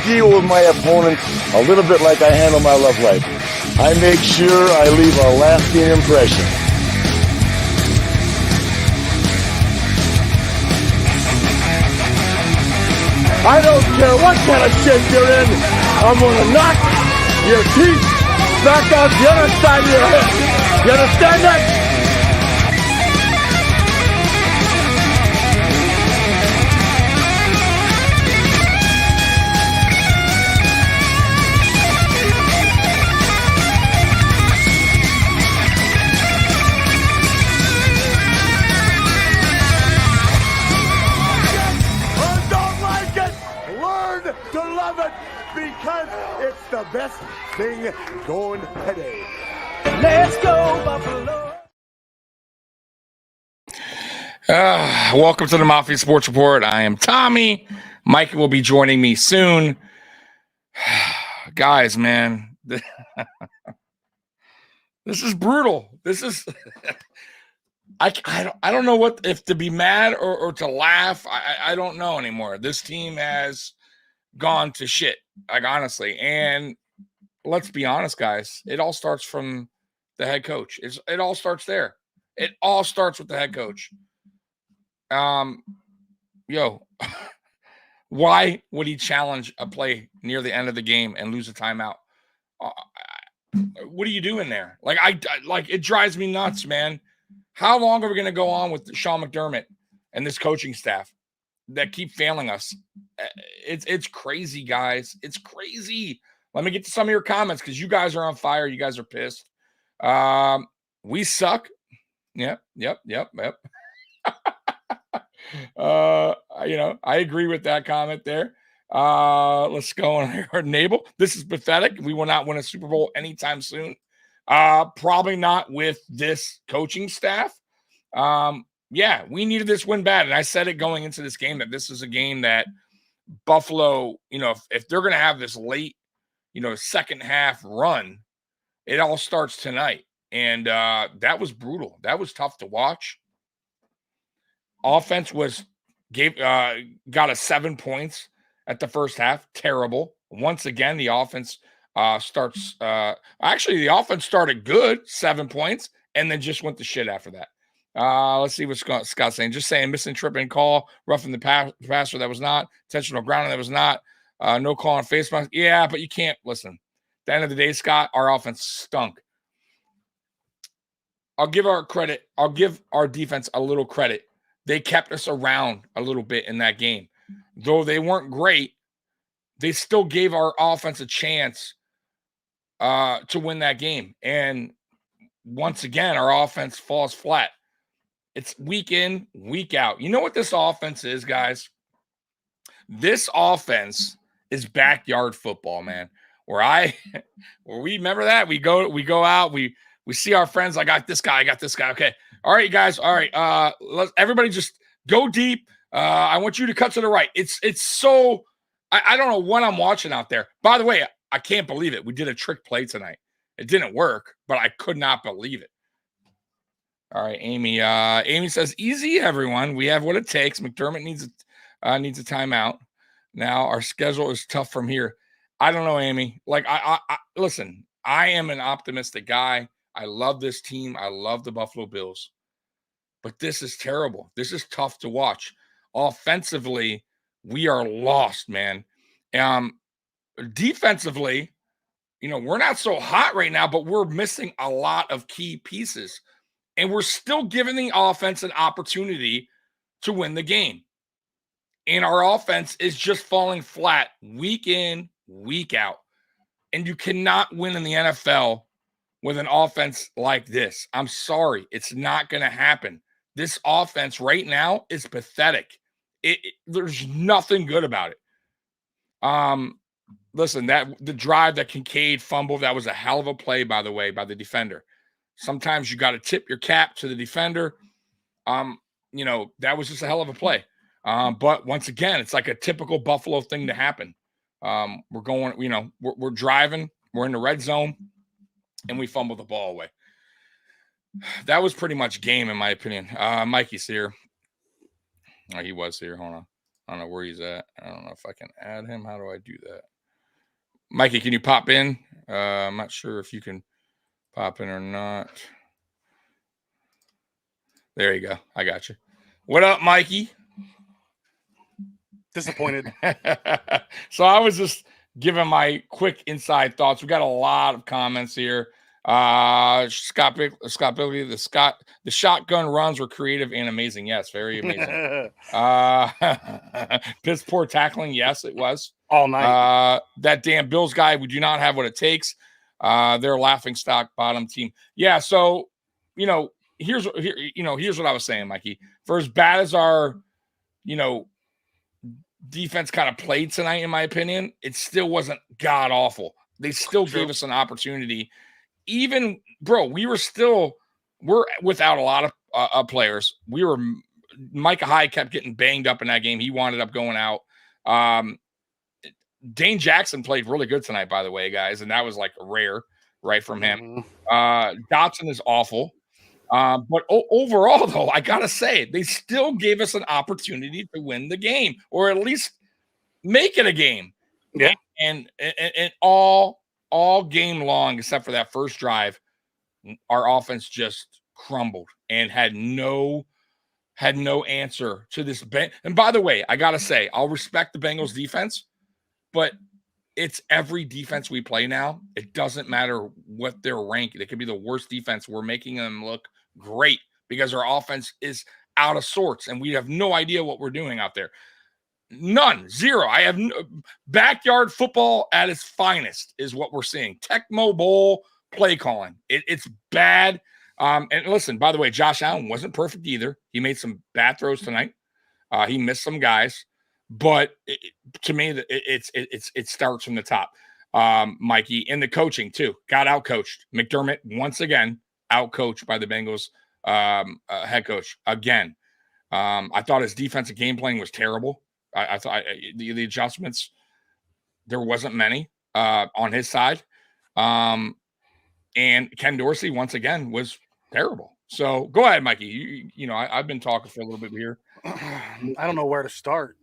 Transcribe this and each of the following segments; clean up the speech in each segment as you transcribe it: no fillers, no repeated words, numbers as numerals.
deal with my opponents a little bit like I handle my love life. I make sure I leave a lasting impression. I don't care what kind of shape you're in. I'm going to knock your teeth back out the other side of your head. You understand that? Because it's the best thing going today. Let's go, Buffalo. Welcome to the Mafia Sports Report. I am Tommy. Mike will be joining me soon. Guys, man, this is brutal. This is I don't know what if to be mad or to laugh. I don't know anymore. This team has gone to shit, like, honestly. And let's be honest, guys, it all starts from the head coach. It all starts there. It all starts with the head coach. Why would he challenge a play near the end of the game and lose a timeout? What are you doing there? Like, it drives me nuts, man. How long are we going to go on with Sean McDermott and this coaching staff that keep failing us? It's crazy, guys. It's crazy. Let me get to some of your comments because you guys are on fire. You guys are pissed. We suck. Yep. I agree with that comment there. Let's go on here. Nabel, this is pathetic. We will not win a Super Bowl anytime soon. Probably not with this coaching staff. Yeah, we needed this win bad. And I said it going into this game that this is a game that Buffalo, if they're going to have this late, second half run, it all starts tonight. And that was brutal. That was tough to watch. Offense got 7 points at the first half. Terrible. Once again, the offense starts. Actually, the offense started good, 7 points, and then just went to shit after that. Let's see what Scott's saying. Just saying, missing tripping call, roughing the passer that was not, intentional grounding that was not, no call on face mask. Yeah, but you can't listen. At the end of the day, Scott, our offense stunk. I'll give our defense a little credit. They kept us around a little bit in that game. Though they weren't great, they still gave our offense a chance to win that game. And once again, our offense falls flat. It's week in, week out. You know what this offense is, guys? This offense is backyard football, man. Where we remember that we go out, we see our friends. I got this guy. Okay, all right, guys. All right, let's everybody just go deep. I want you to cut to the right. It's so I don't know what I'm watching out there. By the way, I can't believe it. We did a trick play tonight. It didn't work, but I could not believe it. All right, Amy. Amy says, "Easy, everyone. We have what it takes. McDermott needs a timeout. Now our schedule is tough from here." I don't know, Amy. Like, I listen. I am an optimistic guy. I love this team. I love the Buffalo Bills, but this is terrible. This is tough to watch. Offensively, we are lost, man. Defensively, we're not so hot right now, but we're missing a lot of key pieces. And we're still giving the offense an opportunity to win the game. And our offense is just falling flat week in, week out. And you cannot win in the NFL with an offense like this. I'm sorry. It's not going to happen. This offense right now is pathetic. There's nothing good about it. Listen, the drive that Kincaid fumbled, that was a hell of a play, by the way, by the defender. Sometimes you got to tip your cap to the defender. That was just a hell of a play. But once again, it's like a typical Buffalo thing to happen. We're going, we're driving, we're in the red zone, and we fumble the ball away. That was pretty much game, in my opinion. Mikey's here. Oh, he was here. Hold on. I don't know where he's at. I don't know if I can add him. How do I do that? Mikey, can you pop in? I'm not sure if you can pop in or not. There you go. I got you. What up, Mikey? Disappointed. So I was just giving my quick inside thoughts. We got a lot of comments here. Scott Billy, the shotgun runs were creative and amazing. Yes, very amazing. Piss poor tackling. Yes, it was all night. That damn Bills guy. We do not have what it takes. They're a laughing stock bottom team. Yeah. So, here's what I was saying, Mikey. For as bad as our, defense kind of played tonight, in my opinion, it still wasn't god awful. They still gave us an opportunity. Even, bro, we're without a lot of players. Micah Hyde kept getting banged up in that game. He wound up going out. Dane Jackson played really good tonight, by the way, guys, and that was like rare, right, from him. Dotson is awful. But overall, though, I gotta say, they still gave us an opportunity to win the game, or at least make it a game. Yeah. And all game long, except for that first drive, our offense just crumbled and had no answer to this. And by the way, I gotta say, I'll respect the Bengals defense, but it's every defense we play now. It doesn't matter what they're ranked. They could be the worst defense. We're making them look great because our offense is out of sorts and we have no idea what we're doing out there. None, zero. I have backyard football at its finest is what we're seeing. Tecmo Bowl play calling. It's bad. And listen, by the way, Josh Allen wasn't perfect either. He made some bad throws tonight. He missed some guys, but to me, it starts from the top. Mikey, and the coaching too. Got out-coached. McDermott once again out-coached by the Bengals head coach again. I thought his defensive game playing was terrible. I thought the adjustments, there wasn't many on his side. And Ken Dorsey, once again, was terrible. So go ahead, Mikey. I've been talking for a little bit here. I don't know where to start.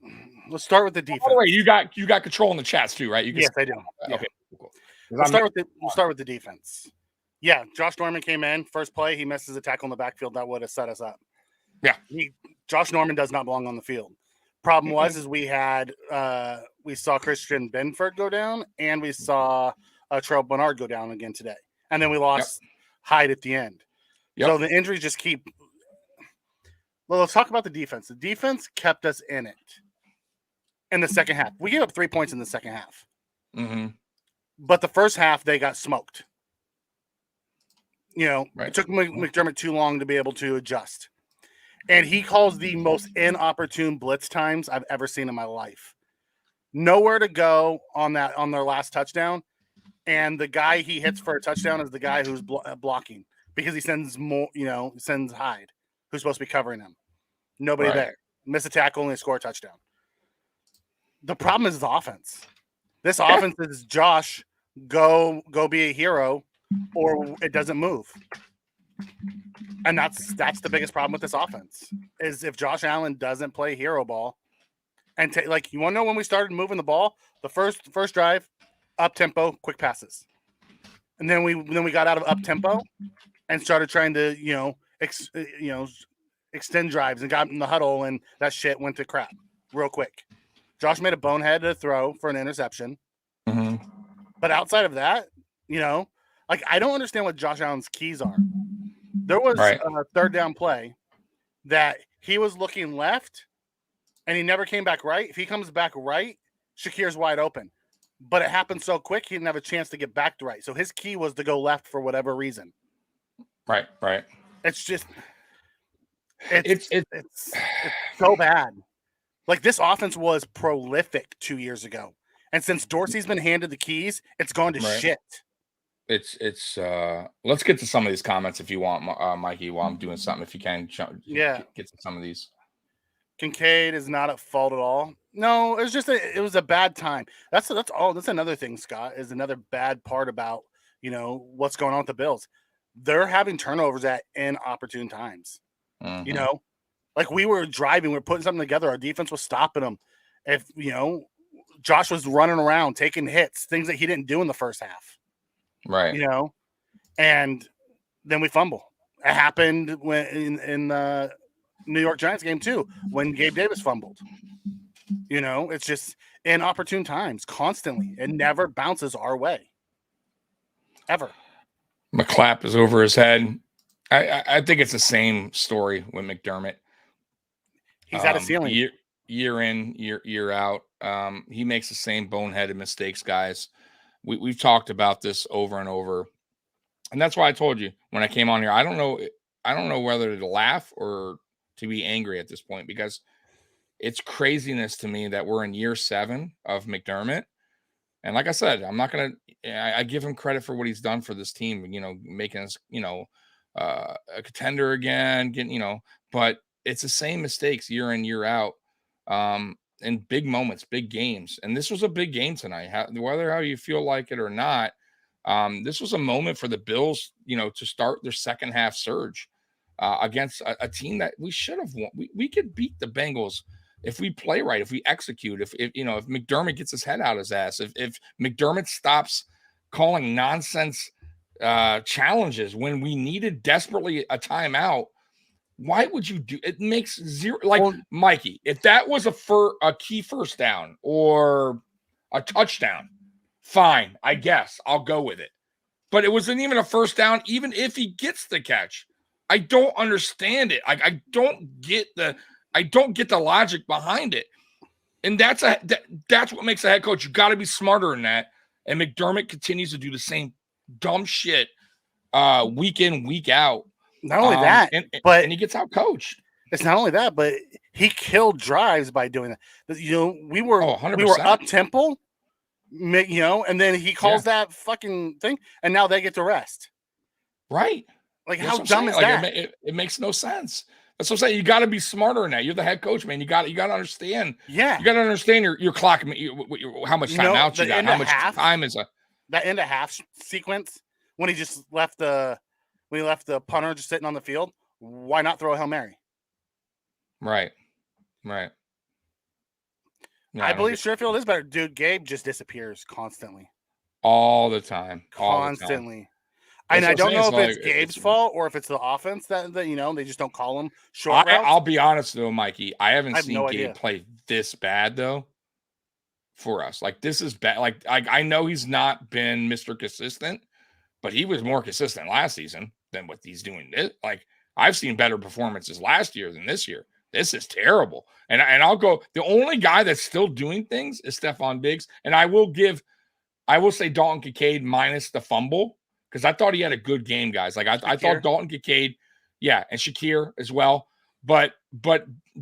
Let's start with the defense. By the way, you got control in the chats too, right? Yes, I do. Yeah. Okay, cool. We'll start with the defense. Yeah, Josh Norman came in. First play, he misses a tackle in the backfield. That would have set us up. Yeah. Josh Norman does not belong on the field. Problem was we saw Christian Benford go down, and we saw Terrell Bernard go down again today. And then we lost Hyde at the end. Yep. So the injuries just keep – well, let's talk about the defense. The defense kept us in it in the second half. We gave up 3 points in the second half. Mm-hmm. But the first half, they got smoked. Right. It took McDermott too long to be able to adjust. And he calls the most inopportune blitz times I've ever seen in my life. Nowhere to go on their last touchdown. And the guy he hits for a touchdown is the guy who's blocking because he sends sends Hyde, who's supposed to be covering him. Nobody there. Miss a tackle and they score a touchdown. The problem is the offense. This offense is Josh, go be a hero, or it doesn't move. And that's the biggest problem with this offense is if Josh Allen doesn't play hero ball and you want to know when we started moving the ball, the first drive, up tempo, quick passes. And then we got out of up tempo and started trying to, extend drives and got in the huddle and that shit went to crap real quick. Josh made a bonehead throw for an interception. Mm-hmm. But outside of that, I don't understand what Josh Allen's keys are. There was a third down play that he was looking left and he never came back right. If he comes back right, Shakir's wide open. But it happened so quick, he didn't have a chance to get back to right. So his key was to go left for whatever reason. Right. It's just it's so bad. Like this offense was prolific 2 years ago. And since Dorsey's been handed the keys, it's gone to shit. It's let's get to some of these comments if you want, Mikey, while I'm doing something, if you can get to some of these. Kincaid is not at fault at all. No, it was a bad time. That's another thing, Scott, is another bad part about, what's going on with the Bills. They're having turnovers at inopportune times. Mm-hmm. Like we were driving, we were putting something together. Our defense was stopping them. If, Josh was running around, taking hits, things that he didn't do in the first half. Right. You know, and then we fumble. It happened when in the New York Giants game too, when Gabe Davis fumbled. You know, it's just inopportune times constantly. It never bounces our way. Ever. McClap is over his head. I think it's the same story with McDermott. He's at a ceiling. Year in, year out. He makes the same boneheaded mistakes, guys. We've talked about this over and over. And that's why I told you when I came on here, I don't know whether to laugh or to be angry at this point, because it's craziness to me that we're in year 7 of McDermott. And like I said, I'm not going to, I give him credit for what he's done for this team, you know, making us, you know, a contender again, getting, you know, but it's the same mistakes year in, year out, in big moments, big games. And this was a big game tonight, whether how you feel like it or not. This was a moment for the Bills, you know, to start their second half surge against a team that we should have won. We could beat the Bengals if we play right, if we execute, if you know, if McDermott gets his head out his ass, if McDermott stops calling nonsense challenges when we needed desperately a timeout. Why would you do it? Makes zero, like, Mikey, if that was a key first down or a touchdown, fine, I guess I'll go with it. But it wasn't even a first down, even if he gets the catch. I don't understand it. I don't get the logic behind it. And that's what makes a head coach. You got to be smarter than that. And McDermott continues to do the same dumb shit week in, week out. Not only that, but he gets out coached. It's not only that, but he killed drives by doing that. You know, we were 100%. Up tempo, you know, and then he calls that fucking thing, and now they get to rest. Right? Like, how dumb is that? It makes no sense. That's what I'm saying. You got to be smarter than that. You're the head coach, man. You got to understand. Yeah, you got to understand your clock. How much time out you got? How much time is that end of half sequence when he just left the punter just sitting on the field? Why not throw a Hail Mary? Right. No, I believe Sherfield is better. Dude, Gabe just disappears constantly. All the time. Constantly. And I don't know if it's Gabe's fault or if it's the offense that you know, they just don't call him short routes. I'll be honest, though, Mikey. I haven't seen Gabe play this bad, though, for us. Like, this is bad. Like, I know he's not been Mr. Consistent, but he was more consistent last season than what he's doing. Like, I've seen better performances last year than this year. This is terrible. And I'll go, the only guy that's still doing things is Stephon Diggs. And I will say Dalton Kincaid minus the fumble, because I thought he had a good game, guys. Like, I thought Dalton Kincaid, and Shakir as well. But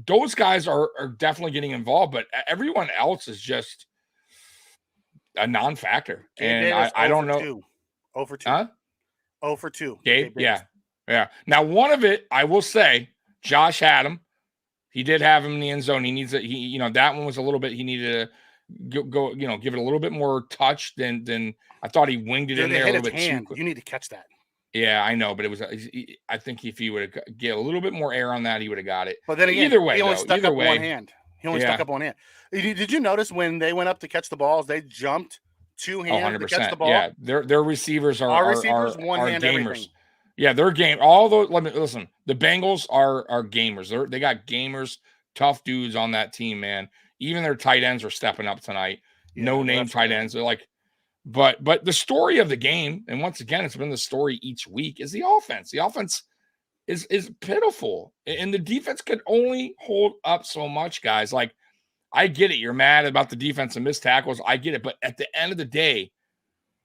those guys are definitely getting involved. But everyone else is just a non-factor. And I don't know. 0 for 2. Huh? 0 for 2. Gabe, yeah. Now, one of it, I will say, Josh had him. He did have him in the end zone. He needs that one was a little bit. He needed to go, give it a little bit more touch than I thought. He winged it in there a little bit too quick. You need to catch that. Yeah, I know, but it was. I think if he would have get a little bit more air on that, he would have got it. But then again, either way, he only stuck up one hand. Did you notice when they went up to catch the balls, they jumped 2 hands to catch the ball? Yeah, their receivers are our receivers one hand gamers. Everything. Yeah, they're game. All those. Listen. The Bengals are gamers. They got gamers, tough dudes on that team, man. Even their tight ends are stepping up tonight. Yeah, no name tight ends. They're like, but the story of the game, and once again, it's been the story each week, is the offense. The offense is pitiful, and the defense could only hold up so much, guys. Like, I get it. You're mad about the defense and missed tackles. I get it, but at the end of the day,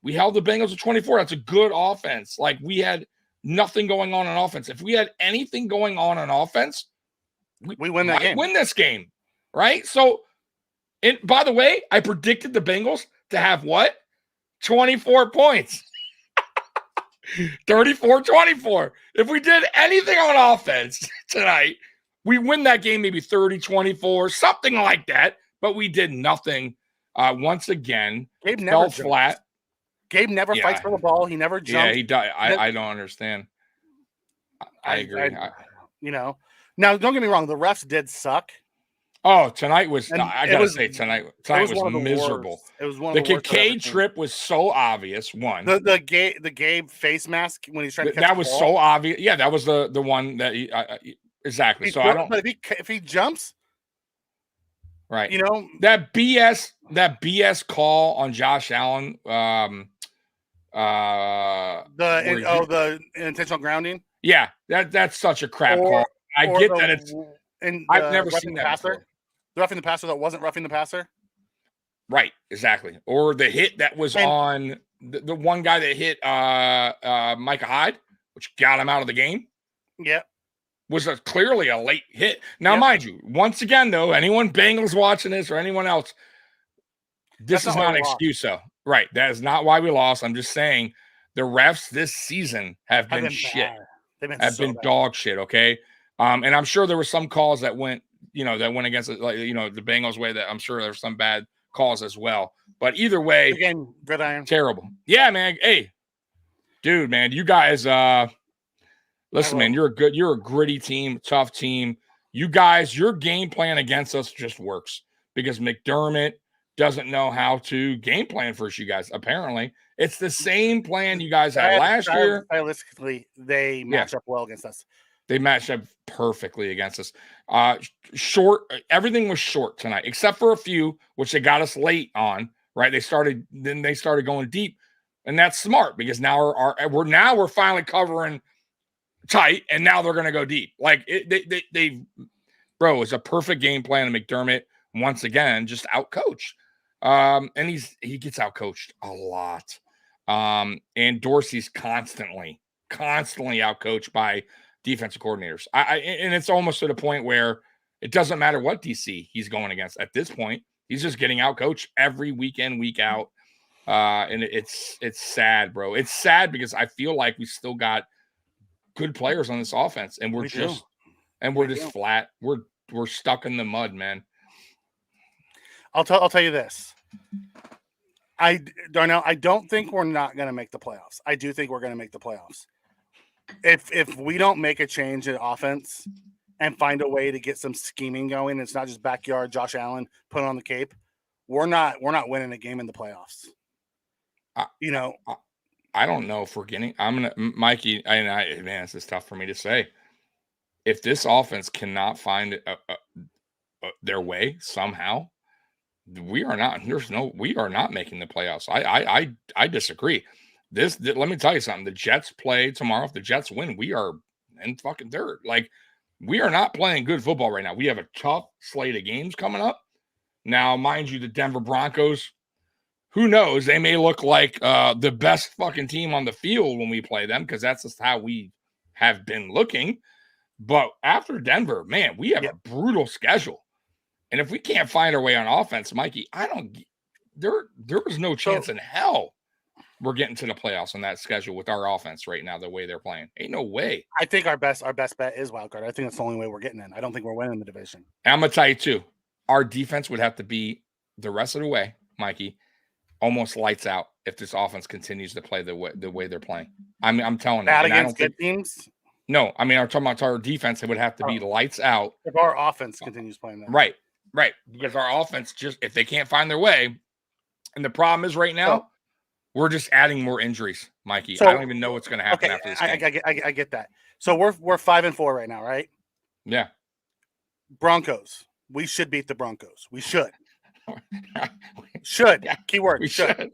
we held the Bengals to 24. That's a good offense. Like, we had nothing going on offense. If we had anything going on offense, we win that game. Win this game, right? So, and by the way, I predicted the Bengals to have what? 24 points. 34-24. If we did anything on offense tonight, we win that game maybe 30-24, something like that. But we did nothing. Once again, Gabe never fell flat. Gabe never fights for the ball. He never jumps. Yeah, he does. I don't understand. I agree. Now, don't get me wrong. The refs did suck. Oh, tonight was. And I it gotta was- say tonight It was was one of the miserable. worst. It was one of The the worst I've ever Kincaid seen. trip was so obvious. One, The Gabe face mask when he's trying to catch that the was ball. so obvious. Yeah, that was the one that he, exactly. So I don't. But if he jumps, Right. you know, That BS call on Josh Allen. the intentional grounding. Yeah, that's such a crap call. I get that it's. I've never seen that before. The roughing the passer that wasn't roughing the passer. Right, exactly. Or the hit that was on the one guy that hit Micah Hyde, which got him out of the game. Yeah. Was clearly a late hit. Now, mind you, once again, though, anyone Bengals watching this or anyone else, this is not an excuse, though. Right. That is not why we lost. I'm just saying the refs this season have been shit. Have been dog shit, okay? And I'm sure there were some calls that went, against it, like, the Bengals way, that I'm sure there's some bad calls as well. But either way, again, gridiron. Terrible. Yeah, man. Hey, dude, man, you guys, listen, man, you're a gritty team, tough team. You guys, your game plan against us just works because McDermott doesn't know how to game plan for you guys. Apparently, it's the same plan you guys had last year. Stylistically, they match up well against us. They matched up perfectly against us. Short, everything was short tonight, except for a few, which they got us late on. Right, they started going deep, and that's smart because now we're finally covering tight, and now they're going to go deep. Like it's a perfect game plan. And McDermott once again just outcoached, and he gets outcoached a lot. And Dorsey's constantly outcoached by defensive coordinators. And it's almost to the point where it doesn't matter what DC he's going against at this point. He's just getting outcoached every week in, week out. And it's sad, bro. It's sad because I feel like we still got good players on this offense, and we're just flat. We're stuck in the mud, man. I'll tell you this. Darnell, I don't think we're not going to make the playoffs. I do think we're going to make the playoffs. If we don't make a change in offense and find a way to get some scheming going, it's not just backyard Josh Allen put on the cape. We're not winning a game in the playoffs. I don't know if we're getting. Mikey. Man, this is tough for me to say. If this offense cannot find their way somehow, we are not. We are not making the playoffs. I disagree. Let me tell you something. The Jets play tomorrow. If the Jets win, we are in fucking third. Like, we are not playing good football right now. We have a tough slate of games coming up. Now, mind you, the Denver Broncos, who knows? They may look like the best fucking team on the field when we play them, because that's just how we have been looking. But after Denver, man, we have a brutal schedule. And if we can't find our way on offense, Mikey, there is no chance in hell we're getting to the playoffs on that schedule with our offense right now, the way they're playing. Ain't no way. I think our best bet is wild card. I think that's the only way we're getting in. I don't think we're winning the division. And I'm going to tell you, too, our defense would have to be the rest of the way, Mikey, almost lights out if this offense continues to play the way they're playing. I'm telling you. Bad against good teams? No, I'm talking about our defense. It would have to be lights out. If our offense continues playing that. Right. Because our offense, if they can't find their way, and the problem is right now, we're just adding more injuries, Mikey. I don't even know what's going to happen after this game. I get that. So we're 5-4 right now, right? Yeah. Broncos. We should beat the Broncos. We should. Should. Keyword. We should.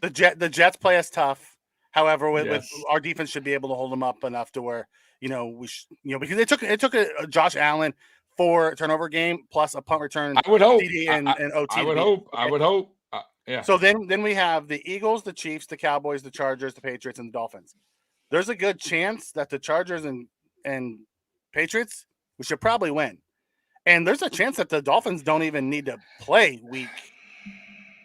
The Jets play us tough. However, with our defense should be able to hold them up enough to where because it took a Josh Allen 4 turnover game plus a punt return. I would hope. TD and OT. I would hope. Okay? I would hope. Yeah. So then we have the Eagles, the Chiefs, the Cowboys, the Chargers, the Patriots, and the Dolphins. There's a good chance that the Chargers and Patriots, we should probably win. And there's a chance that the Dolphins don't even need to play week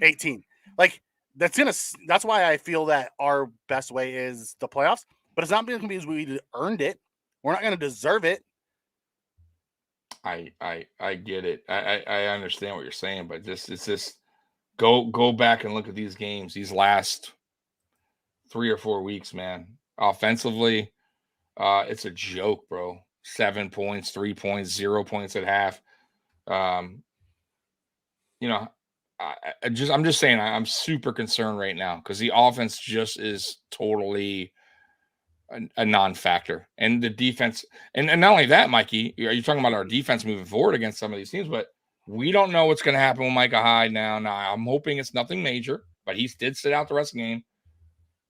18. Like, that's why I feel that our best way is the playoffs. But it's not because we earned it. We're not going to deserve it. I get it. I understand what you're saying, but it's just go back and look at these games, these last 3 or 4 weeks, man. Offensively, it's a joke, bro. 7 points, 3 points, 0 points at half. You know, I'm just saying I'm super concerned right now because the offense just is totally a non-factor, and the defense, and not only that, Mikey, are you talking about our defense moving forward against some of these teams? But we don't know what's going to happen with Micah Hyde now. Now I'm hoping it's nothing major, but he did sit out the rest of the game.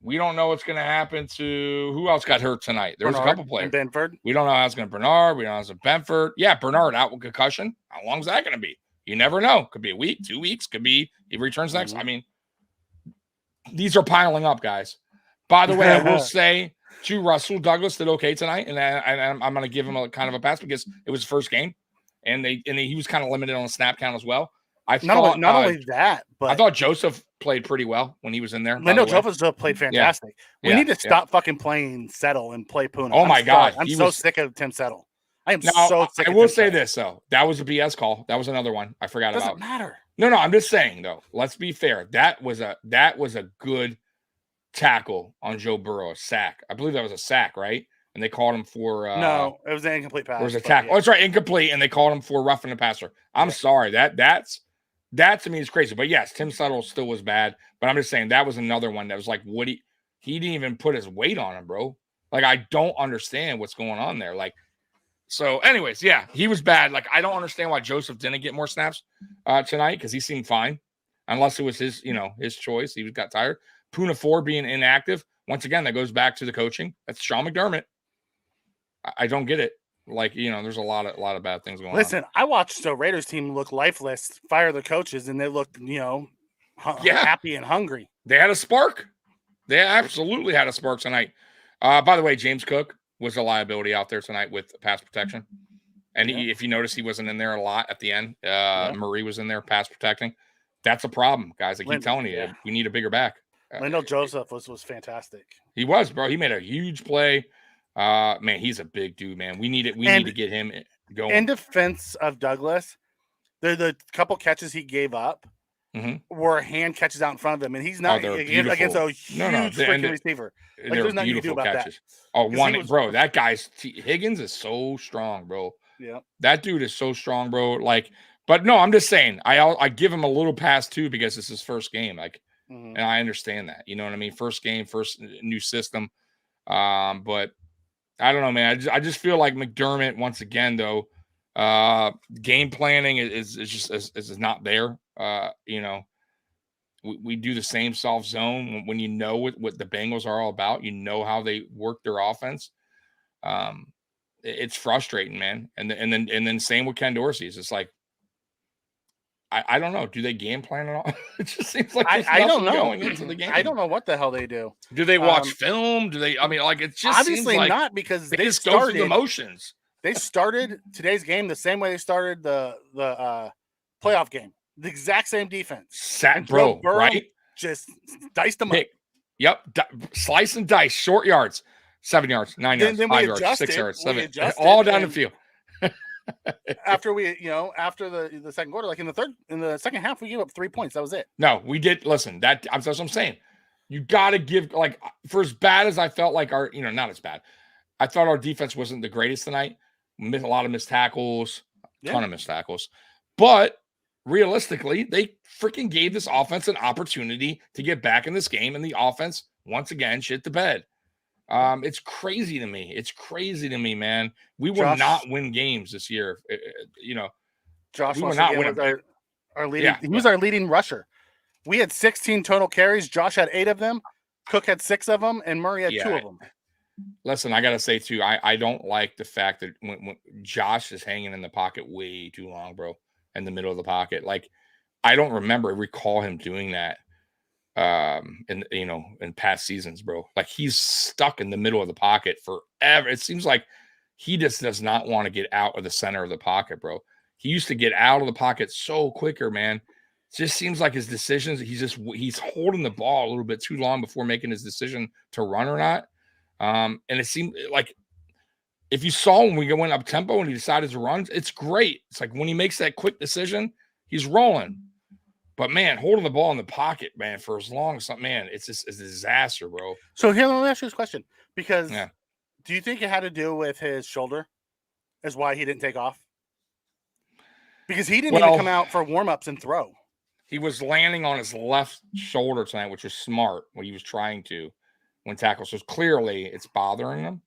We don't know what's going to happen to who else got hurt tonight. There's a couple players. And Benford. We don't know how it's going to Bernard. We don't know how it's Benford. Yeah, Bernard out with concussion. How long is that going to be? You never know. Could be a week, 2 weeks. Could be he returns next. I mean, these are piling up, guys. By the way, I will say, too, Russell Douglas did okay tonight, and I'm going to give him a kind of a pass because it was his first game, and he was kind of limited on the snap count as well. Not only that, but I thought Joseph played pretty well when he was in there. Lando Joseph played fantastic. We need to stop fucking playing Settle and play Puna. Oh my God, I'm so sick of Tim Settle. I am so sick. I will say this though, that was a BS call. That was another one I forgot about. Doesn't matter. No, I'm just saying though. Let's be fair. That was a good tackle on Joe Burrow, a sack. I believe that was a sack, right? And they called him for no, it was an incomplete pass. It was a tackle. Yeah. Oh, that's right, incomplete, and they called him for roughing the passer. I'm sorry. That to me is crazy. But yes, Tim Settle still was bad. But I'm just saying that was another one that was like Woody. He didn't even put his weight on him, bro. Like, I don't understand what's going on there. Like, so anyways, yeah, he was bad. Like, I don't understand why Joseph didn't get more snaps tonight because he seemed fine. Unless it was his choice. He got tired. Puna 4 being inactive. Once again, that goes back to the coaching. That's Sean McDermott. I don't get it. Like, there's a lot of bad things going on. Listen, I watched the Raiders team look lifeless, fire the coaches, and they looked, happy and hungry. They had a spark. They absolutely had a spark tonight. By the way, James Cook was a liability out there tonight with pass protection. And if you notice, he wasn't in there a lot at the end. Murray was in there pass protecting. That's a problem, guys. I keep telling you, we need a bigger back. Lando Joseph was fantastic. He was, bro. He made a huge play. Man, he's a big dude, man. We need to get him going. In defense of Douglas, the couple catches he gave up were hand catches out in front of him, and he's not against a huge freaking receiver. Like, there's nothing you can do about catches. That. That guy's Higgins is so strong, bro. Yeah, that dude is so strong, bro. Like, but no, I'm just saying, I give him a little pass too because it's his first game. Like, and I understand that. You know what I mean? First game, first new system. But I don't know, man. I just feel like McDermott once again, though, game planning is just not there. We do the same soft zone when you know what the Bengals are all about. You know how they work their offense. It's frustrating, man. And then same with Ken Dorsey's. It's like I don't know. Do they game plan at all? It just seems like I don't know going into the game. I don't know what the hell they do. Do they watch film? Do they? I mean, like, it just obviously seems like not because they just go through the motions. They started today's game the same way they started the playoff game. The exact same defense. Burrow, right? Just diced them up. Yep. Slice and dice. Short yards. 7 yards. 9 yards. Then 5 yards. 6 yards. 7. All down the field. After the second quarter, like in the second half, we gave up 3 points. That was it. No, we did. Listen, that's what I'm saying. You got to give, like, for as bad as I felt like not as bad. I thought our defense wasn't the greatest tonight. A lot of missed tackles, ton of missed tackles. But realistically, they freaking gave this offense an opportunity to get back in this game, and the offense once again shit the bed. It's crazy to me. It's crazy to me, man. We will not win games this year. Josh will not win. Our leading. He was our leading rusher. We had 16 total carries. Josh had 8 of them. Cook had 6 of them, and Murray had 2 of them. Listen, I gotta say too, I don't like the fact that when Josh is hanging in the pocket way too long, bro, in the middle of the pocket. Like, I don't recall him doing that. In past seasons, bro. Like, he's stuck in the middle of the pocket forever. It seems like he just does not want to get out of the center of the pocket, bro. He used to get out of the pocket so quicker, man. It just seems like his decisions, he's holding the ball a little bit too long before making his decision to run or not. And it seemed like if you saw when we went up tempo and he decided to run, it's great. It's like when he makes that quick decision, he's rolling. But, man, holding the ball in the pocket, man, for as long as it's just a disaster, bro. So here, let me ask you this question. Because do you think it had to do with his shoulder? Is why he didn't take off? Because he didn't even come out for warm-ups and throw. He was landing on his left shoulder tonight, which was smart when he was trying to when tackles. So clearly it's bothering him.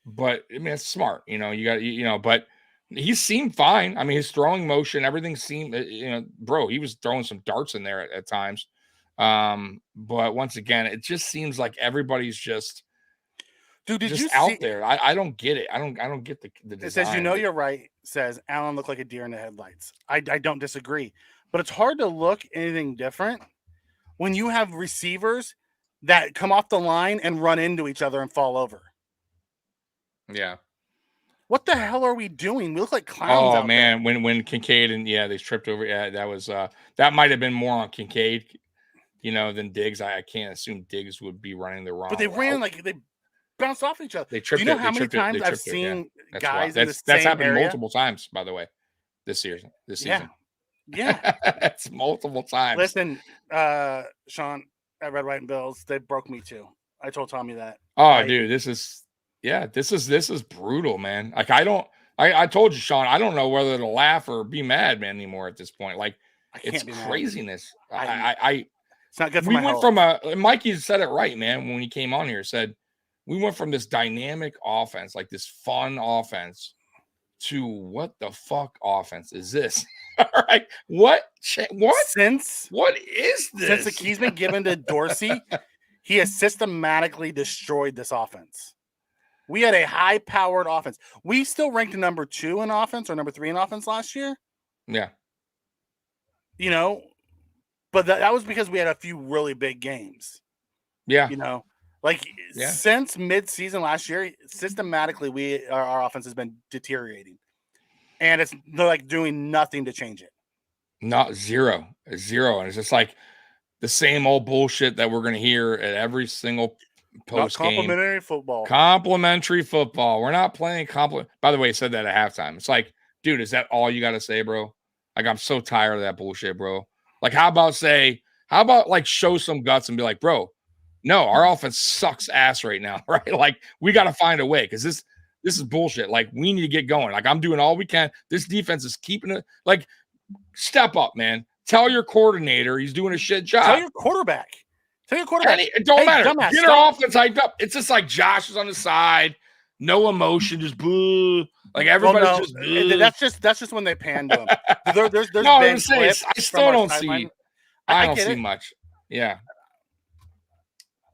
But I mean, it's smart, you know, but he seemed fine. I mean, his throwing motion, everything seemed, bro, he was throwing some darts in there at times. But once again, it just seems like everybody's just, dude, did you out there? I don't get it. I don't get the design. It says, you're right. Says Allen looked like a deer in the headlights. I don't disagree, but it's hard to look anything different when you have receivers that come off the line and run into each other and fall over. Yeah. What the hell are we doing? We look like clowns. Oh man, when Kincaid and they tripped over. Yeah, that was that might have been more on Kincaid, than Diggs. I can't assume Diggs would be running the wrong. But they ran like they bounced off each other. They tripped. Do you know how many times I've seen guys in the same that's happened area? multiple times, by the way, this season. Yeah. It's multiple times. Listen, Sean at Red, White, and Bills, they broke me too. I told Tommy that. Oh, dude, this is brutal, man. Like I told you, Sean, I don't know whether to laugh or be mad, man, anymore at this point. Like it's craziness. It's not good for we my went health. from Mikey said it right, man, when he came on here, said we went from this dynamic offense, like this fun offense, to what the fuck offense is this? All right. What? What is this? Since the key's been given to Dorsey, he has systematically destroyed this offense. We had a high-powered offense. We still ranked number 2 in offense or number 3 in offense last year. Yeah. But that was because we had a few really big games. Yeah. Since mid-season last year, systematically our offense has been deteriorating. And they're like doing nothing to change it. Not zero. And it's just like the same old bullshit that we're going to hear at every single post game. Complimentary football. We're not playing compliment. By the way, he said that at halftime. It's like, dude, is that all you got to say, bro? Like, I'm so tired of that bullshit, bro. Like, how about show some guts and be like, bro, no, our offense sucks ass right now, right? Like, we got to find a way because this is bullshit. Like, we need to get going. Like, I'm doing all we can. This defense is keeping it. Like, step up, man. Tell your coordinator he's doing a shit job. Tell your quarterback. It don't matter. Dumbass, get our offense hyped up. It's just like Josh is on the side, no emotion, just boo. Like everybody's just boo. That's just when they pan to him. There's no, I'm saying I still don't see. I don't see much. Yeah.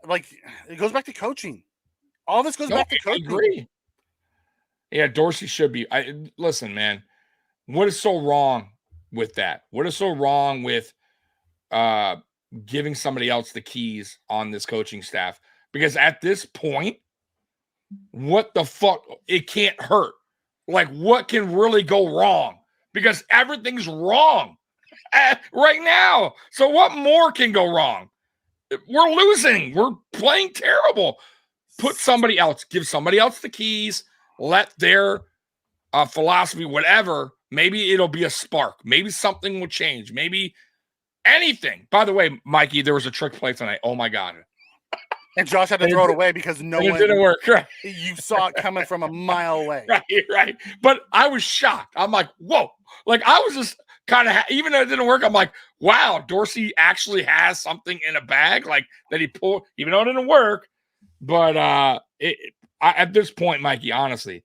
Like it goes back to coaching. All this goes back to coaching. I agree. Yeah, Dorsey should be. Listen, man. What is so wrong with that? What is so wrong with giving somebody else the keys on this coaching staff? Because at this point, what the fuck? It can't hurt. Like, what can really go wrong? Because everything's wrong right now. So what more can go wrong? We're losing. We're playing terrible. Put somebody else. Give somebody else the keys. Let their philosophy, whatever, maybe it'll be a spark. Maybe something will change. Maybe anything. By the way, Mikey, there was a trick play tonight. Oh, my God. And Josh had to throw it away because no one. It didn't work. Right. You saw it coming from a mile away. Right. But I was shocked. I'm like, whoa. Like, I was just kind of, even though it didn't work, I'm like, wow, Dorsey actually has something in a bag, like that he pulled, even though it didn't work. But at this point, Mikey, honestly,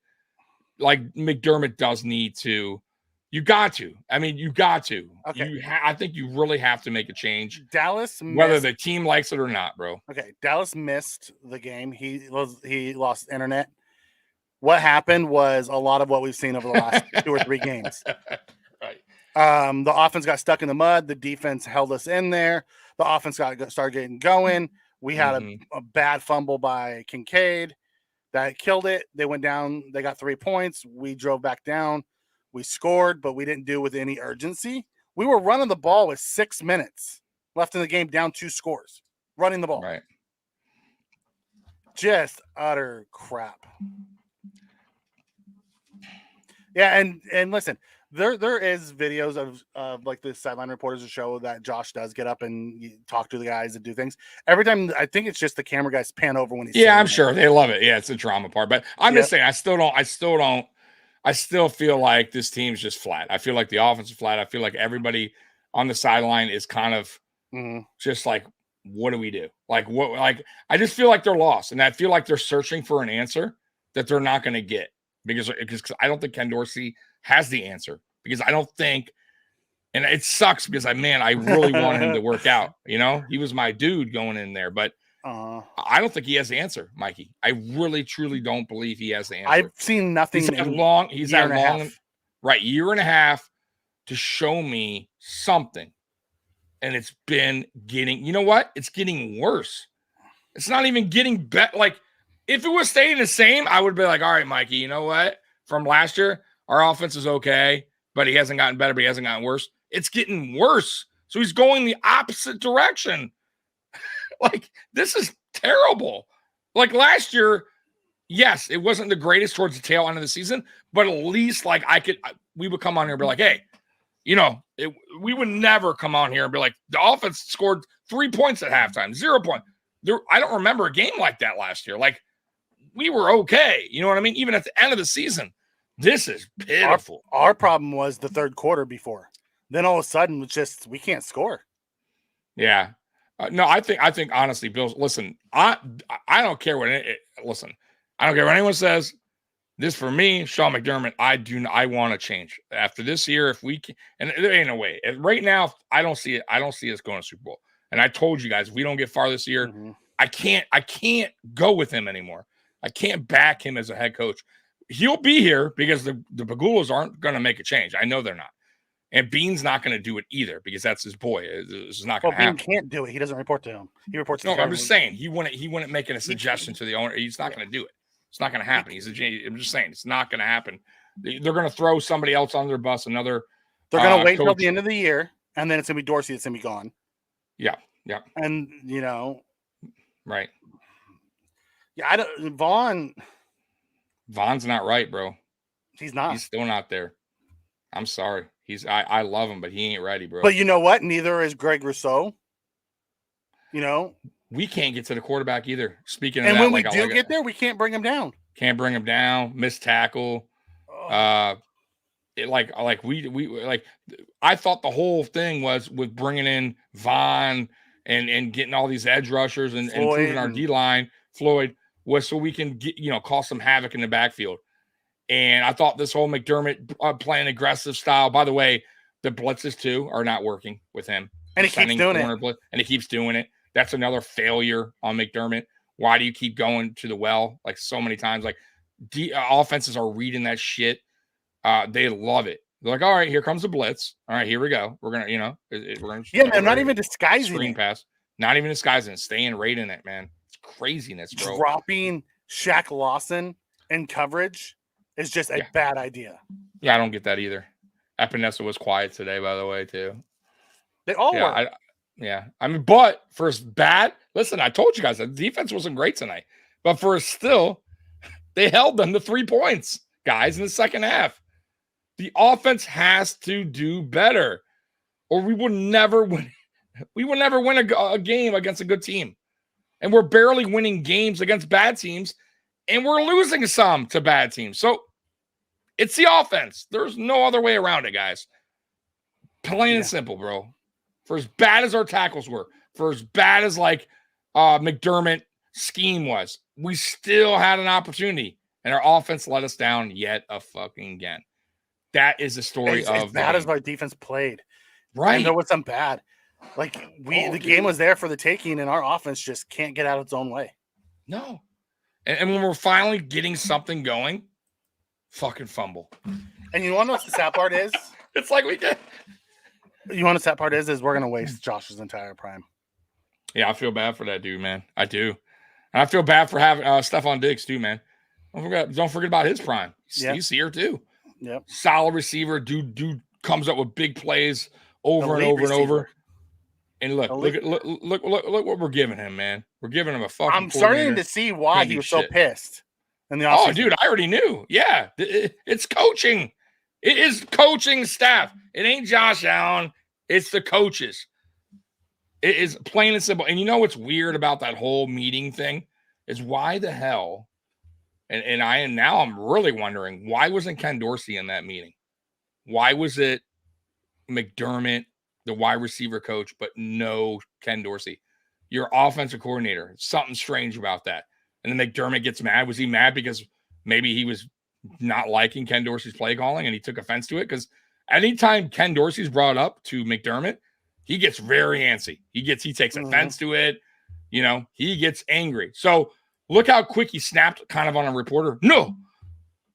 like McDermott does need to. You got to. I mean, you got to. Okay. I think you really have to make a change. Dallas, whether the team likes it or not, bro. Okay, Dallas missed the game. He lost internet. What happened was a lot of what we've seen over the last 2 or 3 games. Right. The offense got stuck in the mud. The defense held us in there. The offense started getting going. We had a bad fumble by Kincaid that killed it. They went down. They got 3 points. We drove back down. We scored, but we didn't do it with any urgency. We were running the ball with 6 minutes left in the game, down 2 scores, running the ball. Right. Just utter crap. Yeah, and listen, there is videos of like the sideline reporters to show that Josh does get up and talk to the guys and do things. Every time, I think it's just the camera guys pan over when he's. Yeah, I'm sure they love it. Yeah, it's the drama part. But I'm just saying, I still don't. I still feel like this team's just flat. I feel like the offense is flat. I feel like everybody on the sideline is kind of just like, what do we do? Like, what? Like, I just feel like they're lost, and I feel like they're searching for an answer that they're not going to get because I don't think Ken Dorsey has the answer, because I don't think, and it sucks because I really want him to work out. You know, he was my dude going in there, but I don't think he has the answer, Mikey. I really, truly don't believe he has the answer. I've seen nothing. He's had long, right, year and a half to show me something. And it's been getting, you know what? It's getting worse. It's not even getting better. Like, if it was staying the same, I would be like, all right, Mikey, you know what? From last year, our offense is okay, but he hasn't gotten better, but he hasn't gotten worse. It's getting worse. So he's going the opposite direction. Like, this is terrible. Like, last year, yes, it wasn't the greatest towards the tail end of the season, but at least, like, we would come on here and be like, hey, you know, we would never come on here and be like, the offense scored 3 points at halftime, 0 point. I don't remember a game like that last year. Like, we were okay. You know what I mean? Even at the end of the season, this is pitiful. Our problem was the third quarter before. Then all of a sudden, it's just, we can't score. Yeah. No, I think honestly, Bills, listen, I don't care what listen, I don't care what anyone says. This, for me, Sean McDermott, I want to change after this year. If we can, and there ain't no way. Right now, I don't see it. I don't see us going to Super Bowl. And I told you guys, if we don't get far this year, I can't go with him anymore. I can't back him as a head coach. He'll be here because the Pagulas aren't going to make a change. I know they're not. And Bean's not going to do it either because that's his boy. This is not going to happen. Bean can't do it. He doesn't report to him. He reports to I'm just saying he wouldn't make a suggestion to the owner. He's not going to do it. It's not going to happen. I'm just saying it's not going to happen. They're going to throw somebody else on their bus. They're going to wait until the end of the year, and then it's going to be Dorsey that's going to be gone. Yeah. And you know, right. Yeah, Vaughn's not right, bro. He's not. He's still not there. I'm sorry. I love him, but he ain't ready, bro. But you know what? Neither is Greg Rousseau. You know, we can't get to the quarterback either. Speaking of and that, when we get there, we can't bring him down. Can't bring him down. Missed tackle. I thought the whole thing was with bringing in Vaughn and getting all these edge rushers and improving our D line. Floyd was so we can get, cause some havoc in the backfield. And I thought this whole McDermott playing aggressive style. By the way, the blitzes too are not working with him. And he keeps doing it. And he keeps doing it. That's another failure on McDermott. Why do you keep going to the well like so many times? Like offenses are reading that shit. They love it. They're like, all right, here comes the blitz. All right, here we go. We're gonna, they're not even disguising screen it. Pass. Not even disguising it. Staying right in it, man. It's craziness, bro. Dropping Shaq Lawson in coverage is just a bad idea. Yeah, I don't get that either. Epinesa was quiet today, by the way, too. They all were. I mean, but for as bad, listen, I told you guys the defense wasn't great tonight. But for still, they held them to 3 points, guys, in the second half. The offense has to do better, or we will never win. We will never win a game against a good team. And we're barely winning games against bad teams, and we're losing some to bad teams. So it's the offense. There's no other way around it, guys. Plain and simple, bro. For as bad as our tackles were, for as bad as McDermott scheme was, we still had an opportunity, and our offense let us down yet again. That is the story of bad as our defense played. Right. And there was some bad. The game was there for the taking, and our offense just can't get out of its own way. No. And when we're finally getting something going, fucking fumble. And you want to know what the sad part is? It's like we get. You want to know what the sad part is we're going to waste Josh's entire prime. Yeah, I feel bad for that dude, man. I do. And I feel bad for having Stephon Diggs too, man. Don't forget about his prime. He's here too. Yep. Solid receiver. Dude comes up with big plays over and over and over. And look what we're giving him, man. We're giving him a fucking. I'm starting to see why he was so pissed in the offseason. Oh, dude, I already knew. Yeah, it's coaching. It is coaching staff. It ain't Josh Allen. It's the coaches. It is plain and simple. And you know what's weird about that whole meeting thing is why the hell And I'm really wondering, why wasn't Ken Dorsey in that meeting? Why was it McDermott, the wide receiver coach, but no Ken Dorsey, your offensive coordinator? Something strange about that. And then McDermott gets mad. Was he mad because maybe he was not liking Ken Dorsey's play calling and he took offense to it? Because anytime Ken Dorsey's brought up to McDermott, he gets very antsy. He takes offense to it. You know, he gets angry. So look how quick he snapped kind of on a reporter. No.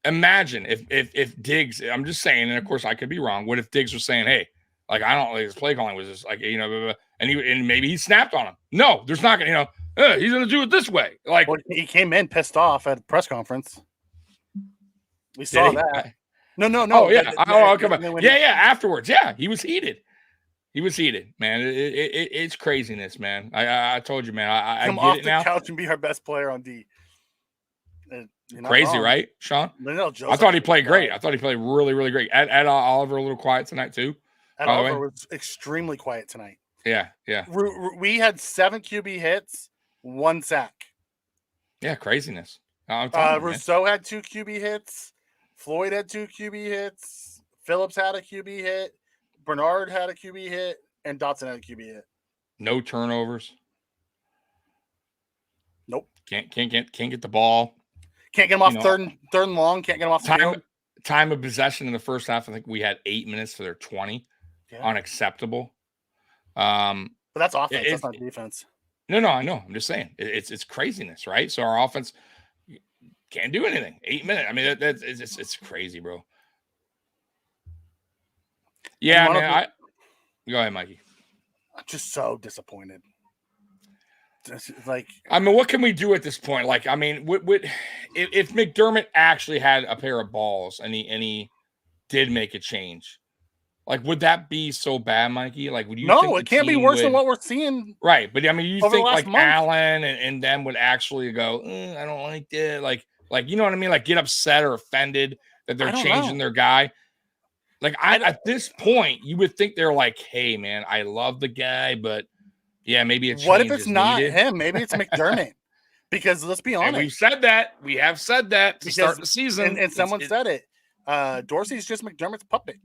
Imagine if Diggs, I'm just saying, and of course I could be wrong. What if Diggs was saying, hey, like, I don't like his play calling was just like, you know, blah, blah, and maybe he snapped on him. No, there's not gonna, he's gonna do it this way. Like, well, he came in pissed off at a press conference. We saw that. No. Oh yeah. Come on. Yeah. Afterwards, yeah, he was heated. Man. It's craziness, man. I told you, man. I come get off it the now. couch and be our best player on D. Crazy, right, Sean? I thought he played great. I thought he played really, really great. Ed Oliver a little quiet tonight too. Ed Oliver was extremely quiet tonight. Yeah. We had 7 QB hits, 1 sack. Yeah, craziness. Rousseau had 2 QB hits. Floyd had 2 QB hits. Phillips had a QB hit. Bernard had a QB hit, and Dotson had a QB hit. No turnovers. Nope. Can't get the ball. Can't get him off third and long. Can't get him off the field. Time of possession in the first half, I think we had 8 minutes to their 20. Yeah. Unacceptable. But that's offense. That's not defense. No, I know. I'm just saying it's craziness, right? So our offense can't do anything. 8 minutes. I mean, it's crazy, bro. Yeah, man. Go ahead, Mikey. I'm just so disappointed. Like, I mean, what can we do at this point? Like, I mean, if McDermott actually had a pair of balls and he did make a change, like, would that be so bad, Mikey? Like, would you? No, it can't be worse than what we're seeing. Right, but I mean, you think like Allen and them would actually go, I don't like that, like you know what I mean? Like, get upset or offended that they're changing their guy. Like, at this point, you would think they're like, hey, man, I love the guy, but yeah, maybe it's what if it's not him? Maybe it's McDermott. Because let's be honest, and we've said that. We have said that to start the season, and someone said it. Dorsey's just McDermott's puppet.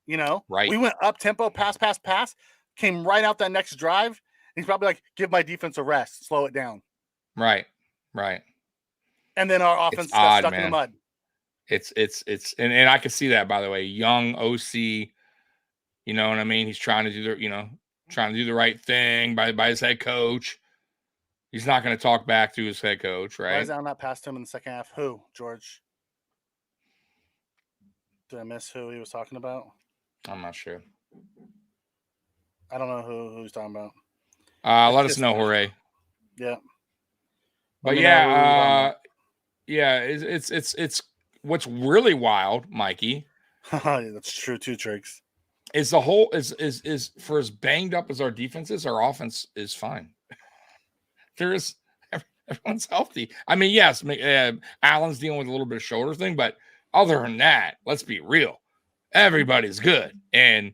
You know, right? We went up tempo, pass, came right out that next drive. He's probably like, "Give my defense a rest, slow it down." Right. And then our offense got stuck in the mud. It's and I can see that, by the way. Young OC, you know what I mean? He's trying to do the right thing by his head coach. He's not going to talk back to his head coach, right? Why is Allen not past him in the second half? Who, George? Did I miss who he was talking about? I'm not sure. I don't know who he's talking about. Let us know, Jorge. Yeah. But it's what's really wild, Mikey. That's true too, Triggs. Is the whole is for as banged up as our defense is, our offense is fine. Everyone's healthy. I mean, yes, Allen's dealing with a little bit of shoulder thing, but other than that, let's be real. Everybody's good, and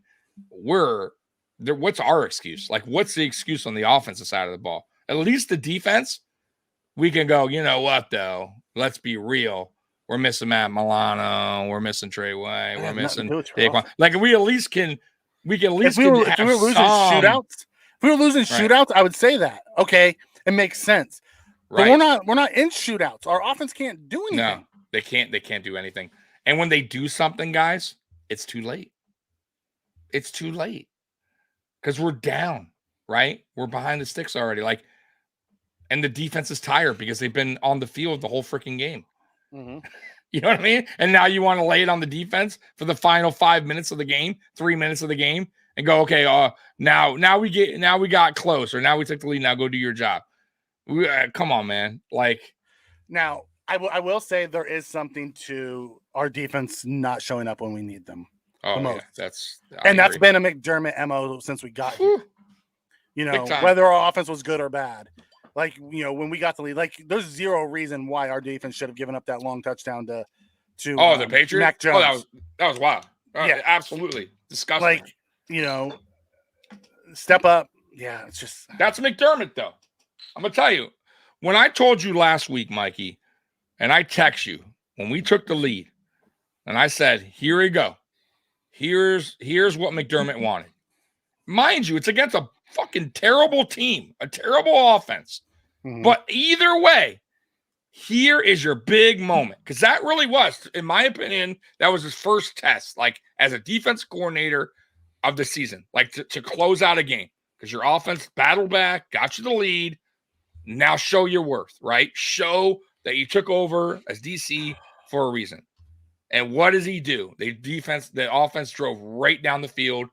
we're there. What's our excuse? Like, what's the excuse on the offensive side of the ball? At least the defense, we can go. You know what, though? Let's be real. We're missing Matt Milano. We're missing Trey White. We're missing Daquan. Like, we at least can. We can at least. If we were losing shootouts, shootouts, I would say that. Okay, it makes sense. Right. But we're not in shootouts. Our offense can't do anything. No, they can't do anything. And when they do something, guys, it's too late. It's too late. Because we're down, right? We're behind the sticks already. Like, and the defense is tired because they've been on the field the whole freaking game. Mm-hmm. You know what I mean? And now you want to lay it on the defense for the final 5 minutes of the game, 3 minutes of the game, and go, okay, now we got close, or now we took the lead. Now go do your job. Come on, man. Like, now I will say there is something to our defense not showing up when we need them. Oh, the most. Yeah, that's been a McDermott MO since we got here. You know, whether our offense was good or bad. Like, you know, when we got the lead, like, there's zero reason why our defense should have given up that long touchdown to the Patriots. Mac Jones. That was wild. Yeah, absolutely disgusting. Like, you know, step up. Yeah, it's just that's McDermott though. I'm gonna tell you, when I told you last week, Mikey, and I text you when we took the lead, and I said, here we go. Here's what McDermott wanted. Mind you, it's against a fucking terrible team, a terrible offense. Mhm. But either way, here is your big moment. Because that really was, in my opinion, that was his first test, like as a defense coordinator of the season, like to close out a game. Because your offense battled back, got you the lead. Now show your worth, right? Show that you took over as DC for a reason. And what does he do? The offense drove right down the field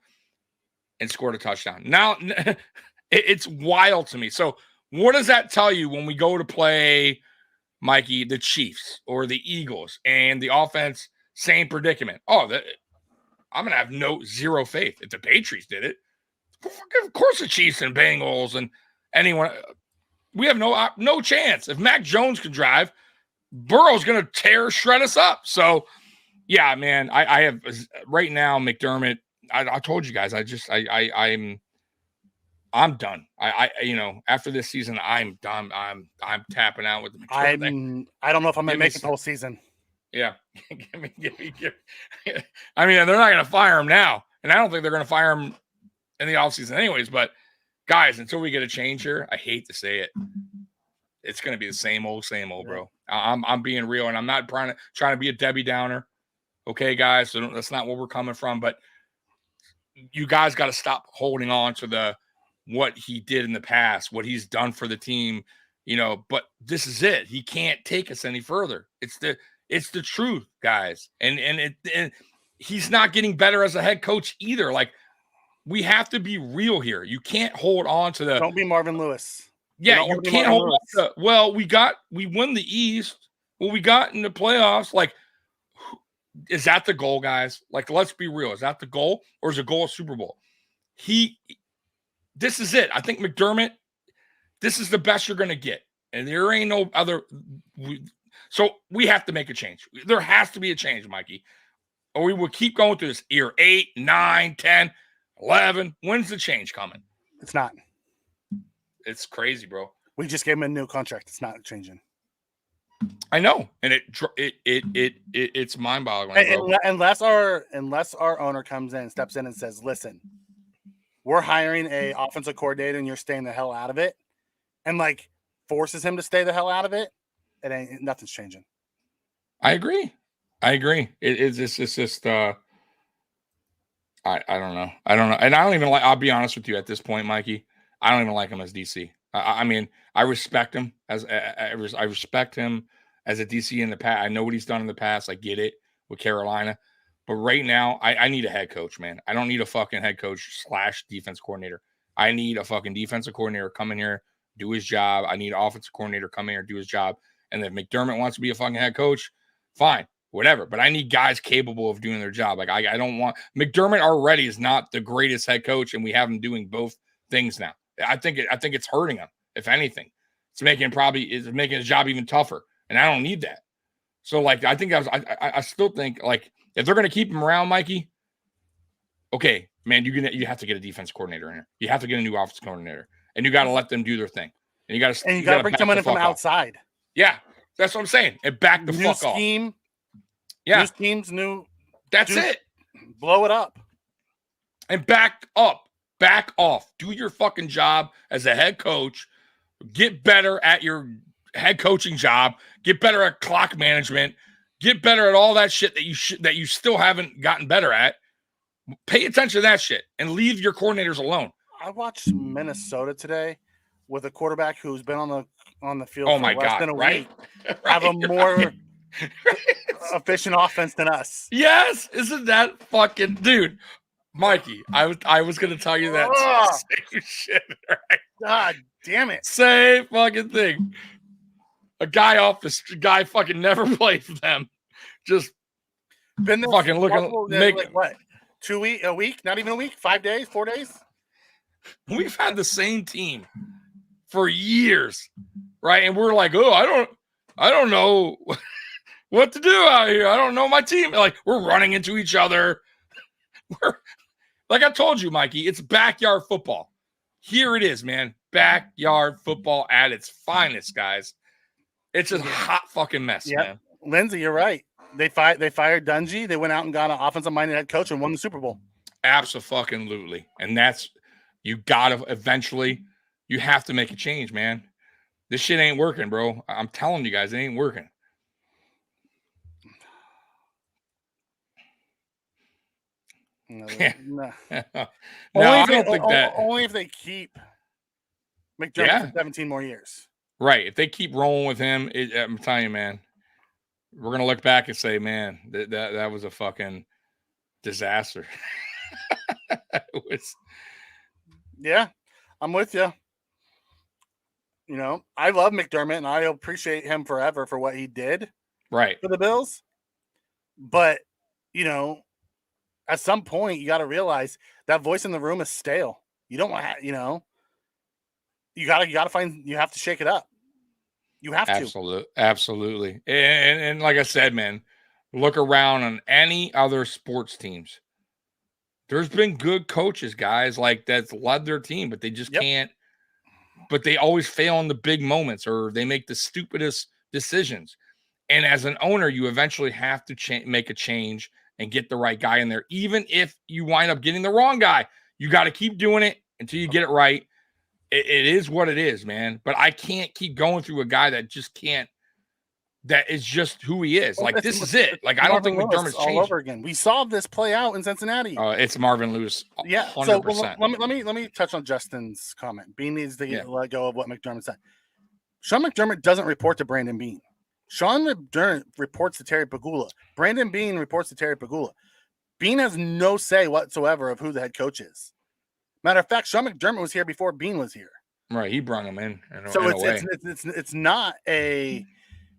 and scored a touchdown. Now, it's wild to me. So what does that tell you when we go to play, Mikey, the Chiefs or the Eagles, and the offense, same predicament? I'm going to have zero faith. If the Patriots did it, of course the Chiefs and Bengals and anyone, we have no chance. If Mac Jones can drive, Burrow's going to shred us up. So, yeah, man, I have right now McDermott. I told you guys, I'm done. After this season, I'm done. I'm tapping out with the McDermott thing. I don't know if I'm gonna make it the whole season. Yeah. I mean, they're not gonna fire him now, and I don't think they're gonna fire him in the offseason anyways. But guys, until we get a change here, I hate to say it, it's gonna be the same old, bro. I'm being real, and I'm not trying to be a Debbie Downer. Okay, guys, so that's not where we're coming from. But you guys got to stop holding on to what he did in the past, what he's done for the team, but this is it. He can't take us any further. It's the truth, guys. And he's not getting better as a head coach either. Like, we have to be real here. You can't hold on to Don't be Marvin Lewis. Yeah, you can't hold on to, we won the East. Well, we got in the playoffs. Like, is that the goal, guys? Like, let's be real. Is that the goal, or is the goal a Super Bowl? This is it. I think McDermott, this is the best you're going to get. And there ain't no other. So we have to make a change. There has to be a change, Mikey. Or we will keep going through this year 8, 9, 10, 11. When's the change coming? It's not. It's crazy, bro. We just gave him a new contract. It's not changing. I know, and it's mind-boggling. Unless our owner comes in, steps in, and says, "Listen, we're hiring a offensive coordinator, and you're staying the hell out of it," and like forces him to stay the hell out of it, nothing's changing. I agree. It's just I don't know, and I don't even like. I'll be honest with you at this point, Mikey. I don't even like him as DC. I mean, I respect him I respect him as a DC in the past. I know what he's done in the past. I get it with Carolina, but right now I need a head coach, man. I don't need a fucking head coach / defense coordinator. I need a fucking defensive coordinator come in here, do his job. I need an offensive coordinator come in here, do his job. And if McDermott wants to be a fucking head coach, fine, whatever. But I need guys capable of doing their job. Like, I don't want McDermott already is not the greatest head coach, and we have him doing both things now. I think it's hurting him. If anything, it's making his job even tougher, and I don't need that. So, like, I still think, like, if they're gonna keep him around, Mikey, okay, man, you have to get a defense coordinator in here. You have to get a new offense coordinator, and you got to let them do their thing. And you got to bring someone in from outside. Yeah, that's what I'm saying. And back the fuck off. New schemes, new. That's it. Blow it up. And back up. Back off. Do your fucking job as a head coach. Get better at your head coaching job. Get better at clock management. Get better at all that shit that you still haven't gotten better at. Pay attention to that shit and leave your coordinators alone. I watched Minnesota today with a quarterback who's been on the field for less than a week. Have a more efficient offense than us. Yes, isn't that fucking dude? Mikey, I was going to tell you that same shit, right? God damn it. Same fucking thing. A guy fucking never played for them. Just been there fucking looking like what? 2 weeks, a week, not even a week, 5 days, 4 days. We've had the same team for years, right? And we're like, oh, I don't know what to do out here. I don't know my team. Like, we're running into each other. Like I told you, Mikey, it's backyard football. Here it is, man. Backyard football at its finest, guys. It's a hot fucking mess, man. Lindsay, you're right. They fired Dungy. They went out and got an offensive-minded head coach and won the Super Bowl. Absolutely. And that's, you gotta eventually, you have to make a change, man. This shit ain't working, bro. I'm telling you guys, it ain't working. No. I don't think that. Only if they keep McDermott for 17 more years. Right. If they keep rolling with him, I'm telling you, man, we're gonna look back and say, man, that was a fucking disaster. It was. Yeah, I'm with you. You know, I love McDermott and I appreciate him forever for what he did for the Bills. But, you know, at some point you got to realize that voice in the room is stale. You don't want to, you know, you got to find, you have to shake it up. You have to. Absolutely. And like I said, man, look around on any other sports teams. There's been good coaches, guys, like that's led their team, but they just can't. But they always fail in the big moments, or they make the stupidest decisions. And as an owner, you eventually have to make a change and get the right guy in there. Even if you wind up getting the wrong guy, you got to keep doing it until you get it right. It is what it is, man. But I can't keep going through a guy that just can't. That is just who he is. Like, this is it. Like, I don't think McDermott's changed all over again. We saw this play out in Cincinnati. It's Marvin Lewis. 100%. Yeah. So let me touch on Justin's comment. Bean needs to let go of what McDermott said. Sean McDermott doesn't report to Brandon Bean. Sean McDermott reports to Terry Pagula. Brandon Bean reports to Terry Pagula. Bean has no say whatsoever of who the head coach is. Matter of fact, Sean McDermott was here before Bean was here. Right. He brought him in. So it's not a,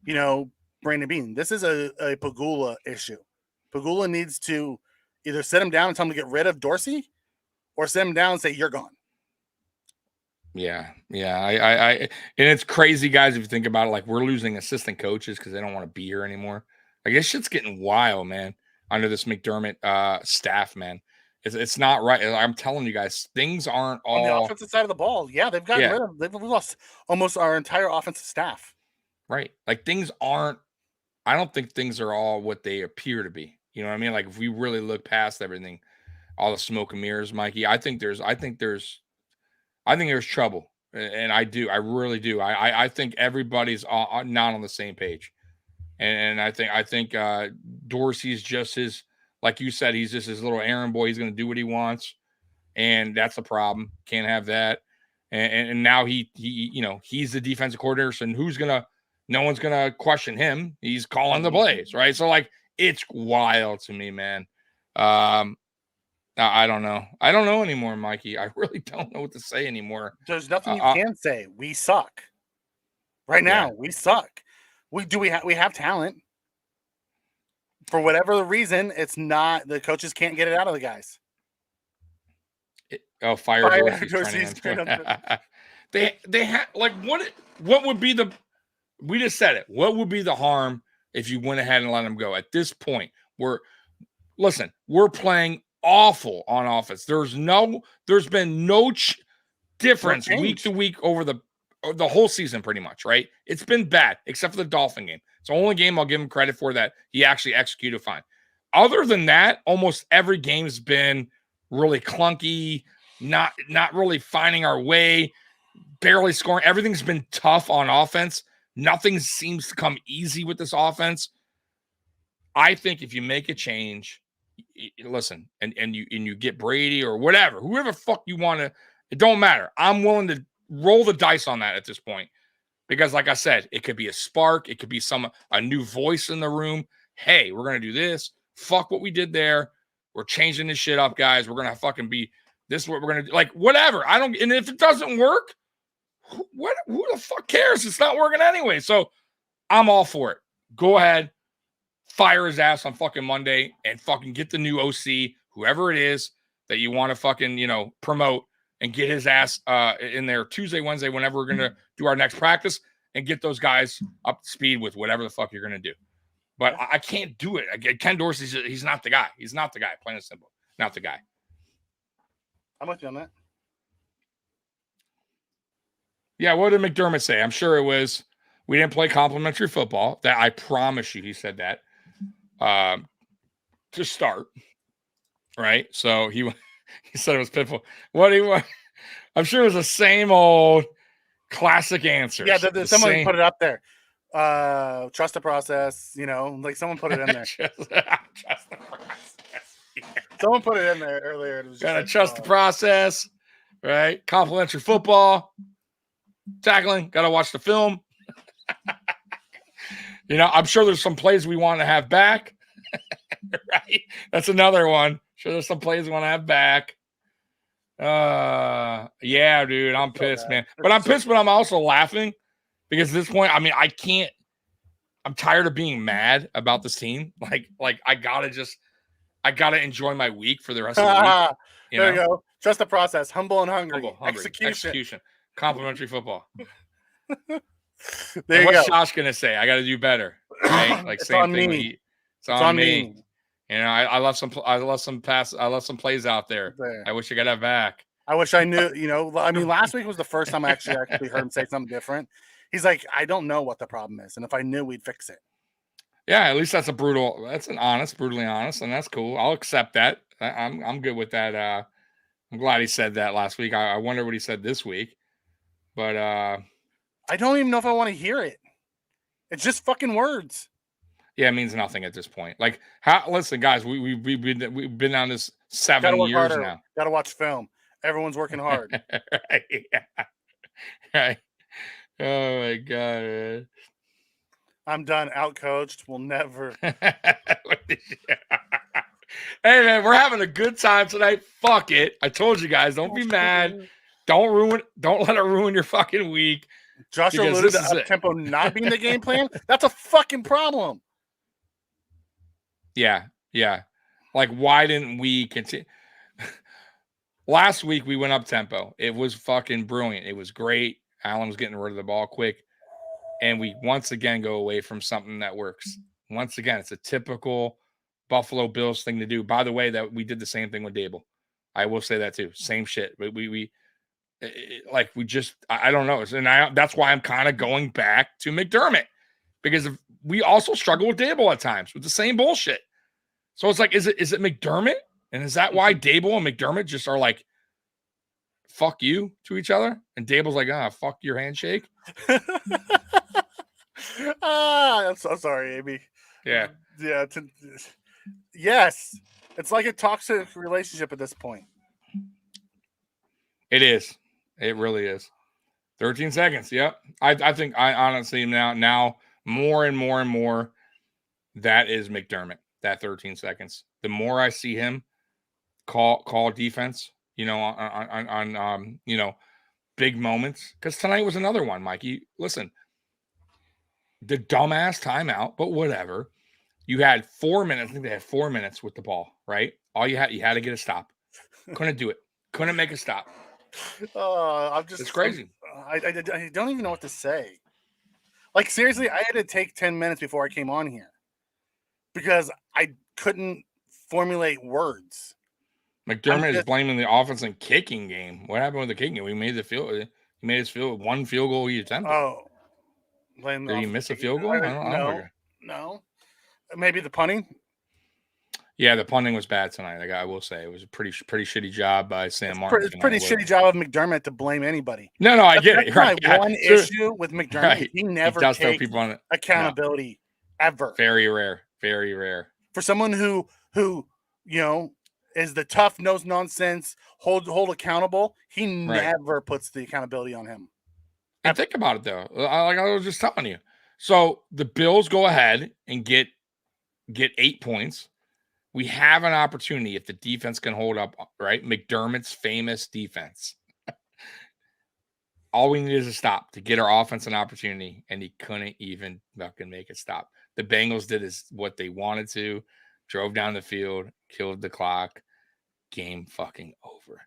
you know, Brandon Bean. This is a Pagula issue. Pagula needs to either sit him down and tell him to get rid of Dorsey, or sit him down and say, you're gone. Yeah. I and it's crazy, guys, if you think about it. Like, we're losing assistant coaches because they don't want to be here anymore. Like, this shit's getting wild, man, under this McDermott staff, man. It's not right. I'm telling you guys, things aren't all on the offensive side of the ball. Yeah, they've gotten rid of. They've lost almost our entire offensive staff. Right. Like, things aren't. I don't think things are all what they appear to be. You know what I mean? Like, if we really look past everything, all the smoke and mirrors, Mikey, I think there's trouble, and I really do. I think everybody's not on the same page, and I think Dorsey's just his. Like you said, he's just his little errand boy. He's going to do what he wants, and that's the problem. Can't have that. And now he you know, he's the defensive coordinator, so no one's gonna question him. He's calling the plays, right? So, like, it's wild to me, man. I don't know. I don't know anymore, Mikey. I really don't know what to say anymore. There's nothing you can say. We suck. Right now, we suck. We have talent. For whatever the reason, it's not, the coaches can't get it out of the guys. Fire Dorsey's they have, like, what would be the, we just said it. What would be the harm if you went ahead and let them go? At this point, we're playing awful on offense. There's been no difference week to week over the whole season, pretty much, right? It's been bad, except for the Dolphin game. It's the only game I'll give him credit for that he actually executed fine. Other than that, almost every game's been really clunky, not really finding our way, barely scoring. Everything's been tough on offense. Nothing seems to come easy with this offense. I think if you make a change, listen, and you get Brady or whatever, whoever fuck you want to, it don't matter. I'm willing to roll the dice on that at this point. Because, like I said, it could be a spark. It could be a new voice in the room. Hey, we're going to do this. Fuck what we did there. We're changing this shit up, guys. We're going to fucking be, this is what we're going to do. Like, whatever. And if it doesn't work, who the fuck cares? It's not working anyway. So I'm all for it. Go ahead. Fire his ass on fucking Monday and fucking get the new OC, whoever it is that you want to fucking, you know, promote, and get his ass in there Tuesday, Wednesday, whenever we're going to do our next practice, and get those guys up to speed with whatever the fuck you're going to do. But I can't do it. Ken Dorsey's, he's not the guy. He's not the guy, plain and simple. Not the guy. I'm with you on that. Yeah, what did McDermott say? I'm sure it was, We didn't play complimentary football. That I promise you, he said that to start. Right. So he said it was pitiful. What do you want? I'm sure it was the same old classic answers. Yeah, someone put it up there. Trust the process. Like someone put it in there. Trust the process. Yeah. Someone put it in there earlier. It was Gotta trust the process, right? Complimentary football, tackling. Gotta watch the film. I'm sure there's some plays we want to have back. Right? That's another one. Sure, there's some plays we want to have back. Yeah, dude, I'm pissed, man. But I'm pissed, but I'm also laughing because at this point, I mean, I can't. I'm tired of being mad about this team. Like I gotta enjoy my week for the rest of the week. There you go. Trust the process. Humble and hungry. Execution. Complimentary football. There you what's go. Josh gonna say? I got to do better. Right? Like It's same on thing. me. It's on me. I love some plays out there. I wish I could have back. I wish I knew. I mean, last week was the first time I actually heard him say something different. He's like, I don't know what the problem is, and if I knew, we'd fix it. Yeah, at least that's brutally honest, and that's cool. I'll accept that. I'm good with that. I'm glad he said that last week. I wonder what he said this week, but I don't even know if I want to hear it. It's just fucking words. Yeah, it means nothing at this point. Like, listen, guys, we've been on this 7 years harder. Now. Got to watch film. Everyone's working hard. Right. Yeah. Right. Oh my god, man. I'm done. Outcoached. We'll never. Hey man, we're having a good time tonight. Fuck it. I told you guys, don't be mad. Don't let it ruin your fucking week. Josh alluded to up-tempo not being the game plan. That's a fucking problem. Yeah. Like, why didn't we continue? Last week we went up-tempo. It was fucking brilliant. It was great. Allen was getting rid of the ball quick. And we once again go away from something that works. Once again, it's a typical Buffalo Bills thing to do. By the way, that we did the same thing with Dable. I will say that too. Same shit. But I don't know. And that's why I'm kind of going back to McDermott, because we also struggle with Dable at times with the same bullshit. So it's like, is it McDermott? And is that why Dable and McDermott just are like, fuck you to each other? And Dable's like, fuck your handshake. I'm so sorry, Amy. Yeah. Yeah. Yes. It's like a toxic relationship at this point. It is. It really is. 13 seconds. Yep. I think I honestly now more and more that is McDermott, that 13 seconds. The more I see him call defense, on big moments, because tonight was another one, Mikey. Listen, the dumbass timeout, but whatever. You had 4 minutes. I think they had 4 minutes with the ball, right? You had to get a stop. Couldn't do it. Couldn't make a stop. It's crazy. I don't even know what to say. Like, seriously, I had to take 10 minutes before I came on here because I couldn't formulate words. McDermott is blaming the offense and kicking game. What happened with the kicking game? We made he made his one field goal he attempted. Oh, did he miss a field goal? No. Maybe the punting. Yeah, the punting was bad tonight. I will say it was a pretty shitty job by Sam Martin. It's pretty shitty job of McDermott to blame anybody. No, I get it. Right. One issue with McDermott, right. He never takes accountability ever. Very rare. Very rare. For someone who is the tough, knows nonsense, hold accountable, he never puts the accountability on him. And think about it though. Like I was just telling you. So the Bills go ahead and get 8 points. We have an opportunity if the defense can hold up, right? McDermott's famous defense. All we need is a stop to get our offense an opportunity, and he couldn't even fucking make it stop. The Bengals did what they wanted to, drove down the field, killed the clock, game fucking over.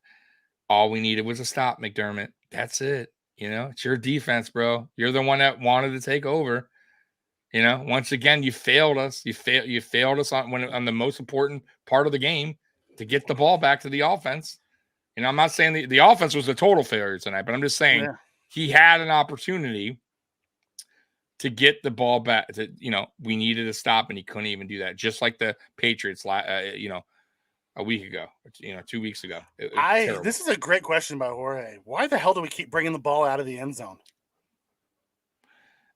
All we needed was a stop, McDermott. That's it. It's your defense, bro. You're the one that wanted to take over. Once again, you failed us. You failed us on the most important part of the game to get the ball back to the offense. I'm not saying the offense was a total failure tonight, but I'm just saying he had an opportunity to get the ball back. We needed to stop, and he couldn't even do that. Just like the Patriots, a week ago, 2 weeks ago. This is a great question by Jorge. Why the hell do we keep bringing the ball out of the end zone?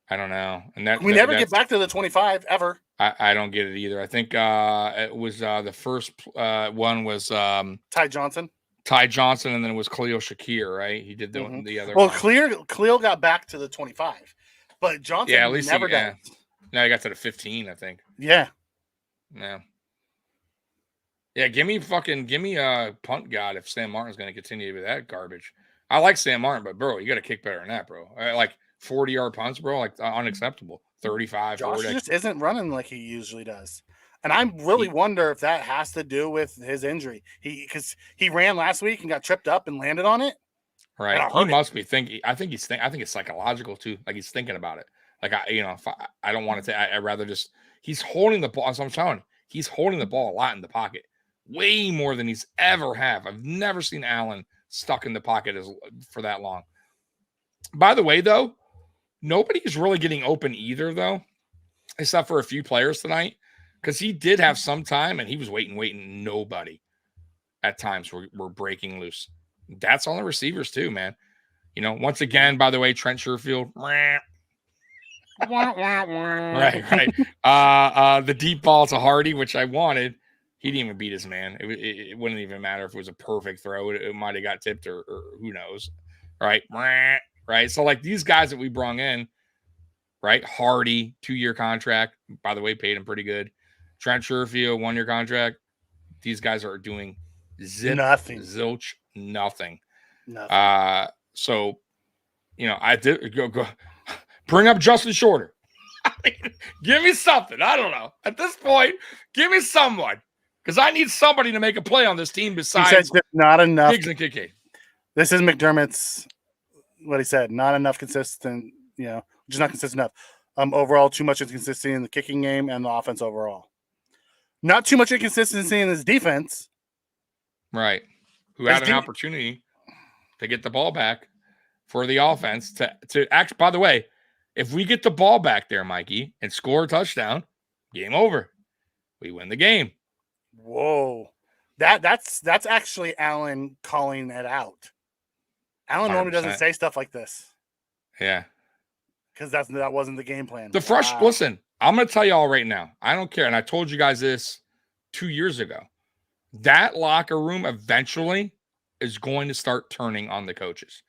I don't know. And we never get back to the 25 ever. I don't get it either. I think it was the first one was Ty Johnson. And then it was Khalil Shakir, right? He did the other. Well, Khalil got back to the 25, but Johnson at least never got. No, he got to the 15, I think. Yeah. Yeah, give me a punt god if Sam Martin's going to continue with that garbage. I like Sam Martin, but bro, you got to kick better than that, bro. Like 40-yard punts, bro, like unacceptable. 35, Josh 40. just isn't running like he usually does. And I really wonder if that has to do with his injury. Because he ran last week and got tripped up and landed on it. Right. He must be thinking. I think it's psychological too. Like he's thinking about it. Like I don't want to say. I'd rather just. He's holding the ball. So I'm telling you, he's holding the ball a lot in the pocket, way more than he's ever have. I've never seen Allen stuck in the pocket for that long. By the way, though, nobody's really getting open either, though, except for a few players tonight. Because he did have some time, and he was waiting. Nobody at times were breaking loose. That's on the receivers too, man. Once again, by the way, Trent Sherfield. right. The deep ball to Hardy, which I wanted. He didn't even beat his man. It wouldn't even matter if it was a perfect throw. It might have got tipped or who knows. Right. Right. So like these guys that we brought in, right? Hardy, 2-year contract. By the way, paid him pretty good. Trent Sherfield, 1-year contract. These guys are doing nothing. Zilch, nothing. So, I did go bring up Justin Shorter. Give me something. I don't know. At this point, give me someone. Because I need somebody to make a play on this team besides not enough. Diggs and Kincaid. This is McDermott's, what he said, not enough consistent, just not consistent enough. Overall, too much inconsistency in the kicking game and the offense overall. Not too much inconsistency in his defense. Right. Who had an opportunity to get the ball back for the offense to act. By the way, if we get the ball back there, Mikey, and score a touchdown, game over. We win the game. Whoa. That's actually Allen calling it out. Allen 100%. Normally doesn't say stuff like this. Yeah. Because that wasn't the game plan. Listen, I'm going to tell you all right now. I don't care. And I told you guys this 2 years ago. That locker room eventually is going to start turning on the coaches.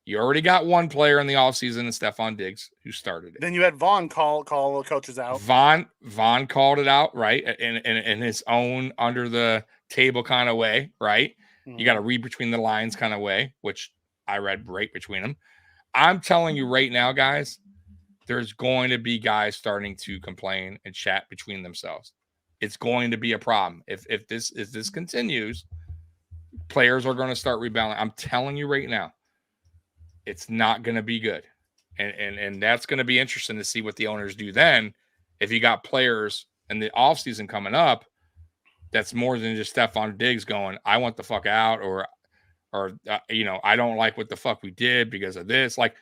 You already got one player in the offseason, and Stephon Diggs, who started it. Then you had Vaughn call the coaches out. Vaughn called it out, right? In his own under the table kind of way, right? Mm-hmm. You got to read between the lines kind of way, which I read right between them. I'm telling you right now, guys, there's going to be guys starting to complain and chat between themselves. It's going to be a problem. If this continues, players are going to start rebounding. I'm telling you right now, it's not going to be good. And that's going to be interesting to see what the owners do then. If you got players in the offseason coming up, that's more than just Stephon Diggs going, I want the fuck out, or I don't like what the fuck we did because of this. Like,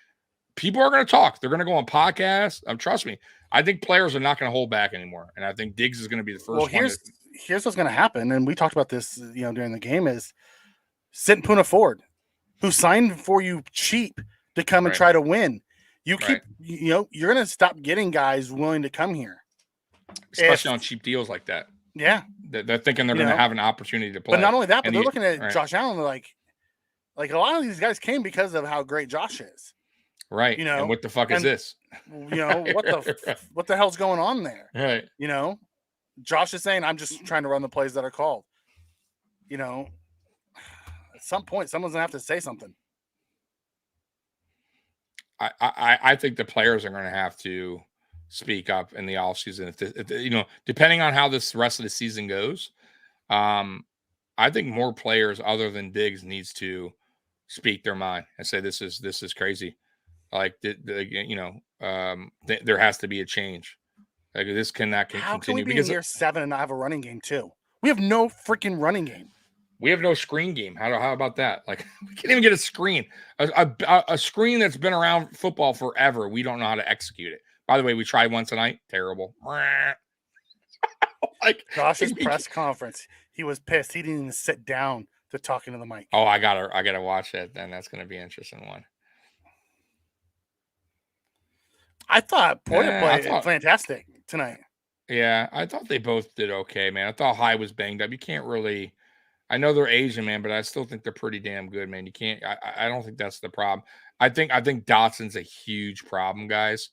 people are going to talk. They're going to go on podcasts. Trust me. I think players are not going to hold back anymore. And I think Diggs is going to be the first one. Here's what's going to happen. And we talked about this, during the game is sit Puna Ford, who signed for you cheap to come and try to win. You keep, you're going to stop getting guys willing to come here. Especially on cheap deals like that. Yeah. They're thinking they're going to have an opportunity to play. But not only that, but they're looking at Josh Allen. They're like a lot of these guys came because of how great Josh is. Right. And what the fuck is this? What the hell's going on there? Right. Josh is saying, I'm just trying to run the plays that are called. At some point, someone's going to have to say something. I think the players are going to have to speak up in the offseason. If depending on how this rest of the season goes, I think more players other than Diggs needs to speak their mind and say, this is crazy. Like, there has to be a change. Like, this cannot continue. How can we be in year 7 and not have a running game too? We have no freaking running game. We have no screen game. How about that? Like, we can't even get a screen. A screen that's been around football forever. We don't know how to execute it. By the way, we tried one tonight. Terrible. Like Josh's press conference, he was pissed. He didn't even sit down to talk into the mic. Oh, I gotta watch that then. That's gonna be an interesting one. I thought Poyer played fantastic tonight. Yeah, I thought they both did okay, man. I thought High was banged up. You can't really. I know they're Asian, man, but I still think they're pretty damn good, man. You can't. I don't think that's the problem. I think Dotson's a huge problem, guys.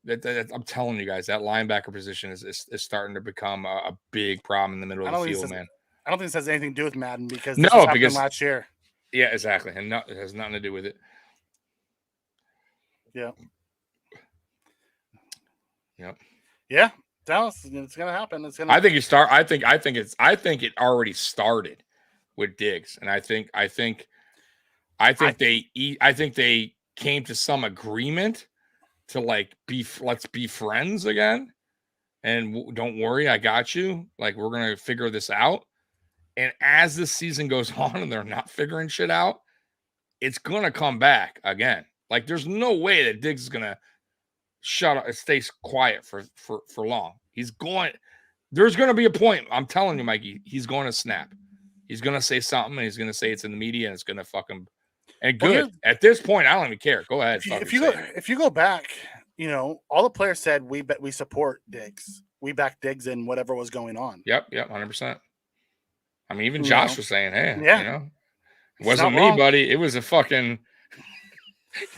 I'm telling you guys, that linebacker position is starting to become a big problem in the middle of the field, man. I don't think this has anything to do with Madden because this happened last year. Yeah, exactly, and it has nothing to do with it. Yeah. Yep. Yeah. Dallas, it's gonna happen. I think it already started with Diggs, and I think they came to some agreement to like let's be friends again, and don't worry, I got you. Like, we're gonna figure this out. And as the season goes on, and they're not figuring shit out, it's gonna come back again. Like, there's no way that Diggs is gonna stay quiet for long. There's going to be a point. I'm telling you, Mikey, he's going to snap. He's going to say something, and he's going to say it's in the media, and it's going to fuck him. And good. At this point, I don't even care. Go ahead. If you go back, all the players said we support Diggs. We back Diggs in whatever was going on. Yep, 100%. I mean, even Josh was saying, hey, it wasn't me, wrong, buddy. It was a fucking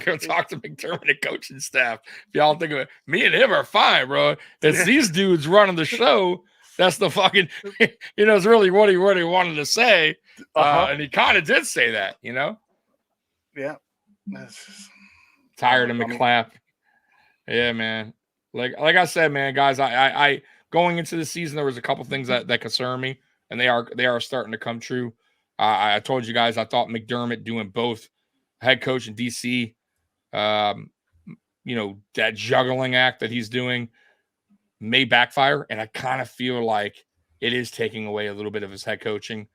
go talk to McDermott and coaching staff. If y'all think of it, me and him are fine, bro. It's these dudes running the show. That's the fucking, it's really what he wanted to say. And he kind of did say that, Yeah. Tired of McClap. Yeah, man. Like I said, man, guys, I going into the season, there was a couple things that concern me, and they are starting to come true. I told you guys, I thought McDermott doing both head coach and DC, that juggling act that he's doing may backfire. And I kind of feel like it is taking away a little bit of his head coaching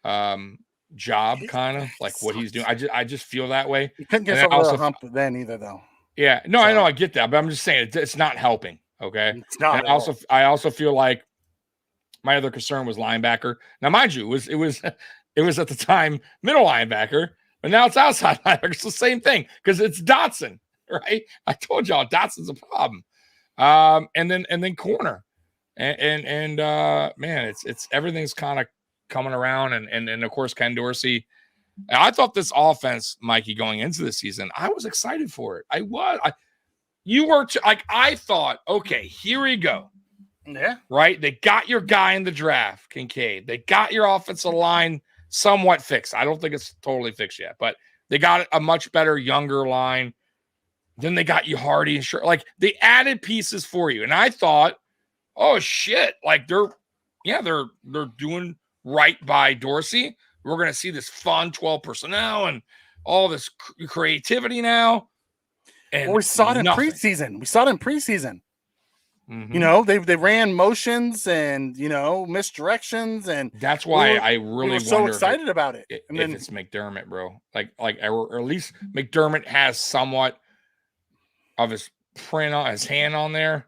job, kind of like what he's doing. I just feel that way. You couldn't get over the hump then either, though. Yeah, no, I know, I get that, but I'm just saying it's not helping. Okay, it's not. I also feel like my other concern was linebacker. Now, mind you, it was at the time middle linebacker. But now it's outside linebacker. It's the same thing because it's Dotson, right? I told y'all Dotson's a problem. And then corner, and man, it's everything's kind of coming around, and of course Ken Dorsey. I thought this offense, Mikey, going into the season, I was excited for it. I thought, okay, here we go. Yeah. Right. They got your guy in the draft, Kincaid. They got your offensive line somewhat fixed. I don't think it's totally fixed yet, but they got a much better younger line. Then they got you Hardy and sure, like they added pieces for you. And I thought, oh shit, like they're doing right by Dorsey. We're gonna see this fun 12 personnel and all this creativity now. And we saw it in preseason. Mm-hmm. They ran motions and misdirections, and that's why I really was so excited about it. And then it's McDermott, bro. Or at least McDermott has somewhat of his print on his hand on there,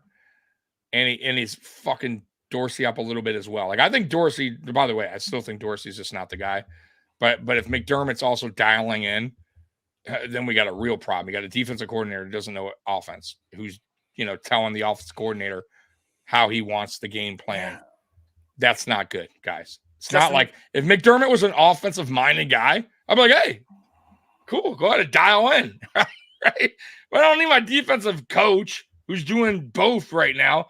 and he's fucking Dorsey up a little bit as well. Like I think Dorsey. By the way, I still think Dorsey's just not the guy. But if McDermott's also dialing in, then we got a real problem. We got a defensive coordinator who doesn't know offense, who's telling the offensive coordinator how he wants the game plan. Yeah. That's not good, guys. It's not like if McDermott was an offensive-minded guy, I'd be like, hey, cool, go ahead and dial in, right? But I don't need my defensive coach who's doing both right now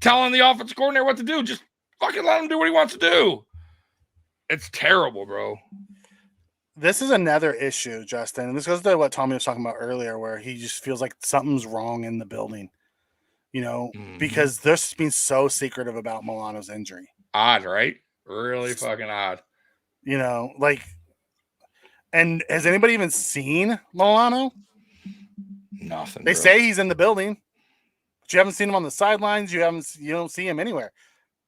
telling the offensive coordinator what to do. Just fucking let him do what he wants to do. It's terrible, bro. This is another issue, Justin, and this goes to what Tommy was talking about earlier, where he just feels like something's wrong in the building, because they're being so secretive about Milano's injury. Odd, right? Really fucking odd. And has anybody even seen Milano? Nothing. They say he's in the building, but you haven't seen him on the sidelines. You don't see him anywhere.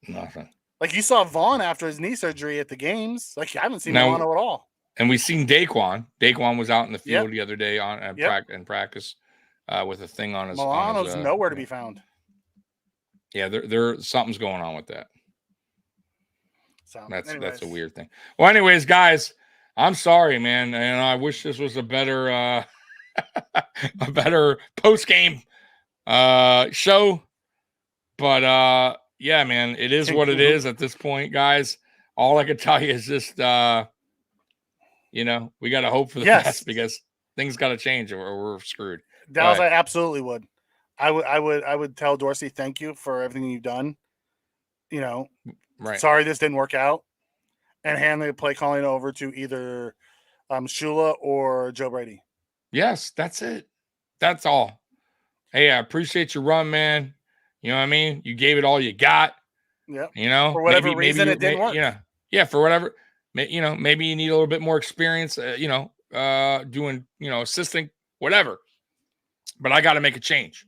Nothing. Like you saw Vaughn after his knee surgery at the games. Like I haven't seen Now- Milano at all. And we've seen Daquan. Daquan was out in the field Yep. the other day in practice with a thing on his. Milano's nowhere to be found. Yeah, there something's going on with that. So That's a weird thing. Well, anyways, guys, I'm sorry, man, and I wish this was a better a better post game show, but yeah, man, it is what it is at this point, guys. All I can tell you is just we got to hope for the best because things got to change or we're screwed. Dallas, I absolutely would. I would tell Dorsey thank you for everything you've done. Right. Sorry this didn't work out, and hand the play calling over to either Shula or Joe Brady. Yes, that's it. That's all. Hey, I appreciate your run, man. You know what I mean? You gave it all you got. Yeah. For whatever reason it didn't work. Yeah, for whatever. Maybe you need a little bit more experience. Doing assisting, whatever. But I got to make a change,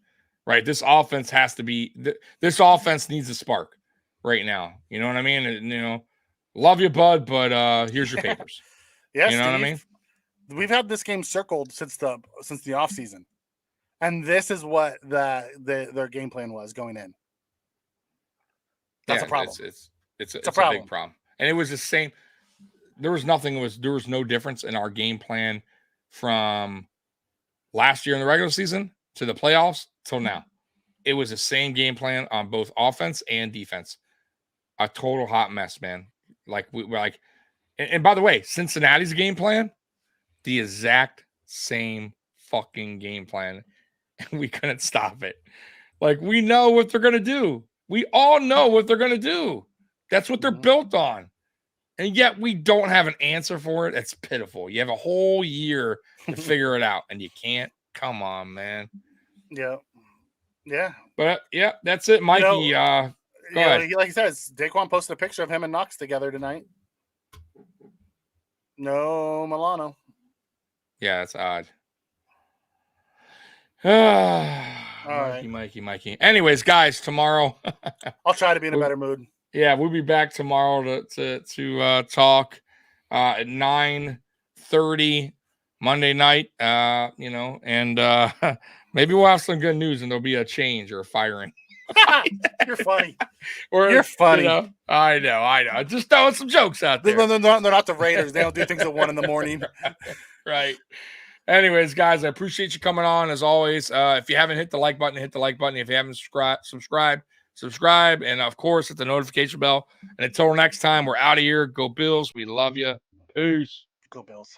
right? This offense has to be. This offense needs a spark right now. You know what I mean? And, love you, bud, but here's your papers. Yes, you know what I mean? We've had this game circled since the offseason. And this is what their game plan was going in. That's a problem. It's a big problem. And it was the same. There was no difference in our game plan from last year in the regular season to the playoffs till now. It was the same game plan on both offense and defense. A total hot mess, man. And by the way, Cincinnati's game plan, the exact same fucking game plan. And we couldn't stop it. Like, we know what they're going to do. We all know what they're going to do. That's what they're built on. And yet we don't have an answer for it. It's pitiful. You have a whole year to figure it out, and you can't. Come on, man. Yeah. Yeah. But, yeah, that's it, Mikey. Go ahead. Like he says, Daquan posted a picture of him and Knox together tonight. No Milano. Yeah, that's odd. Mikey. Anyways, guys, tomorrow. I'll try to be in a better mood. Yeah, we'll be back tomorrow to talk at 9:30 Monday night. And maybe we'll have some good news and there'll be a change or a firing. You're funny. You're funny. I know. Just throwing some jokes out there. They're not the Raiders. They don't do things at 1 a.m. Right. Anyways, guys, I appreciate you coming on as always. If you haven't hit the like button, hit the like button. If you haven't subscribe. And of course, hit the notification bell. And until next time, we're out of here. Go Bills. We love you. Peace. Go Bills.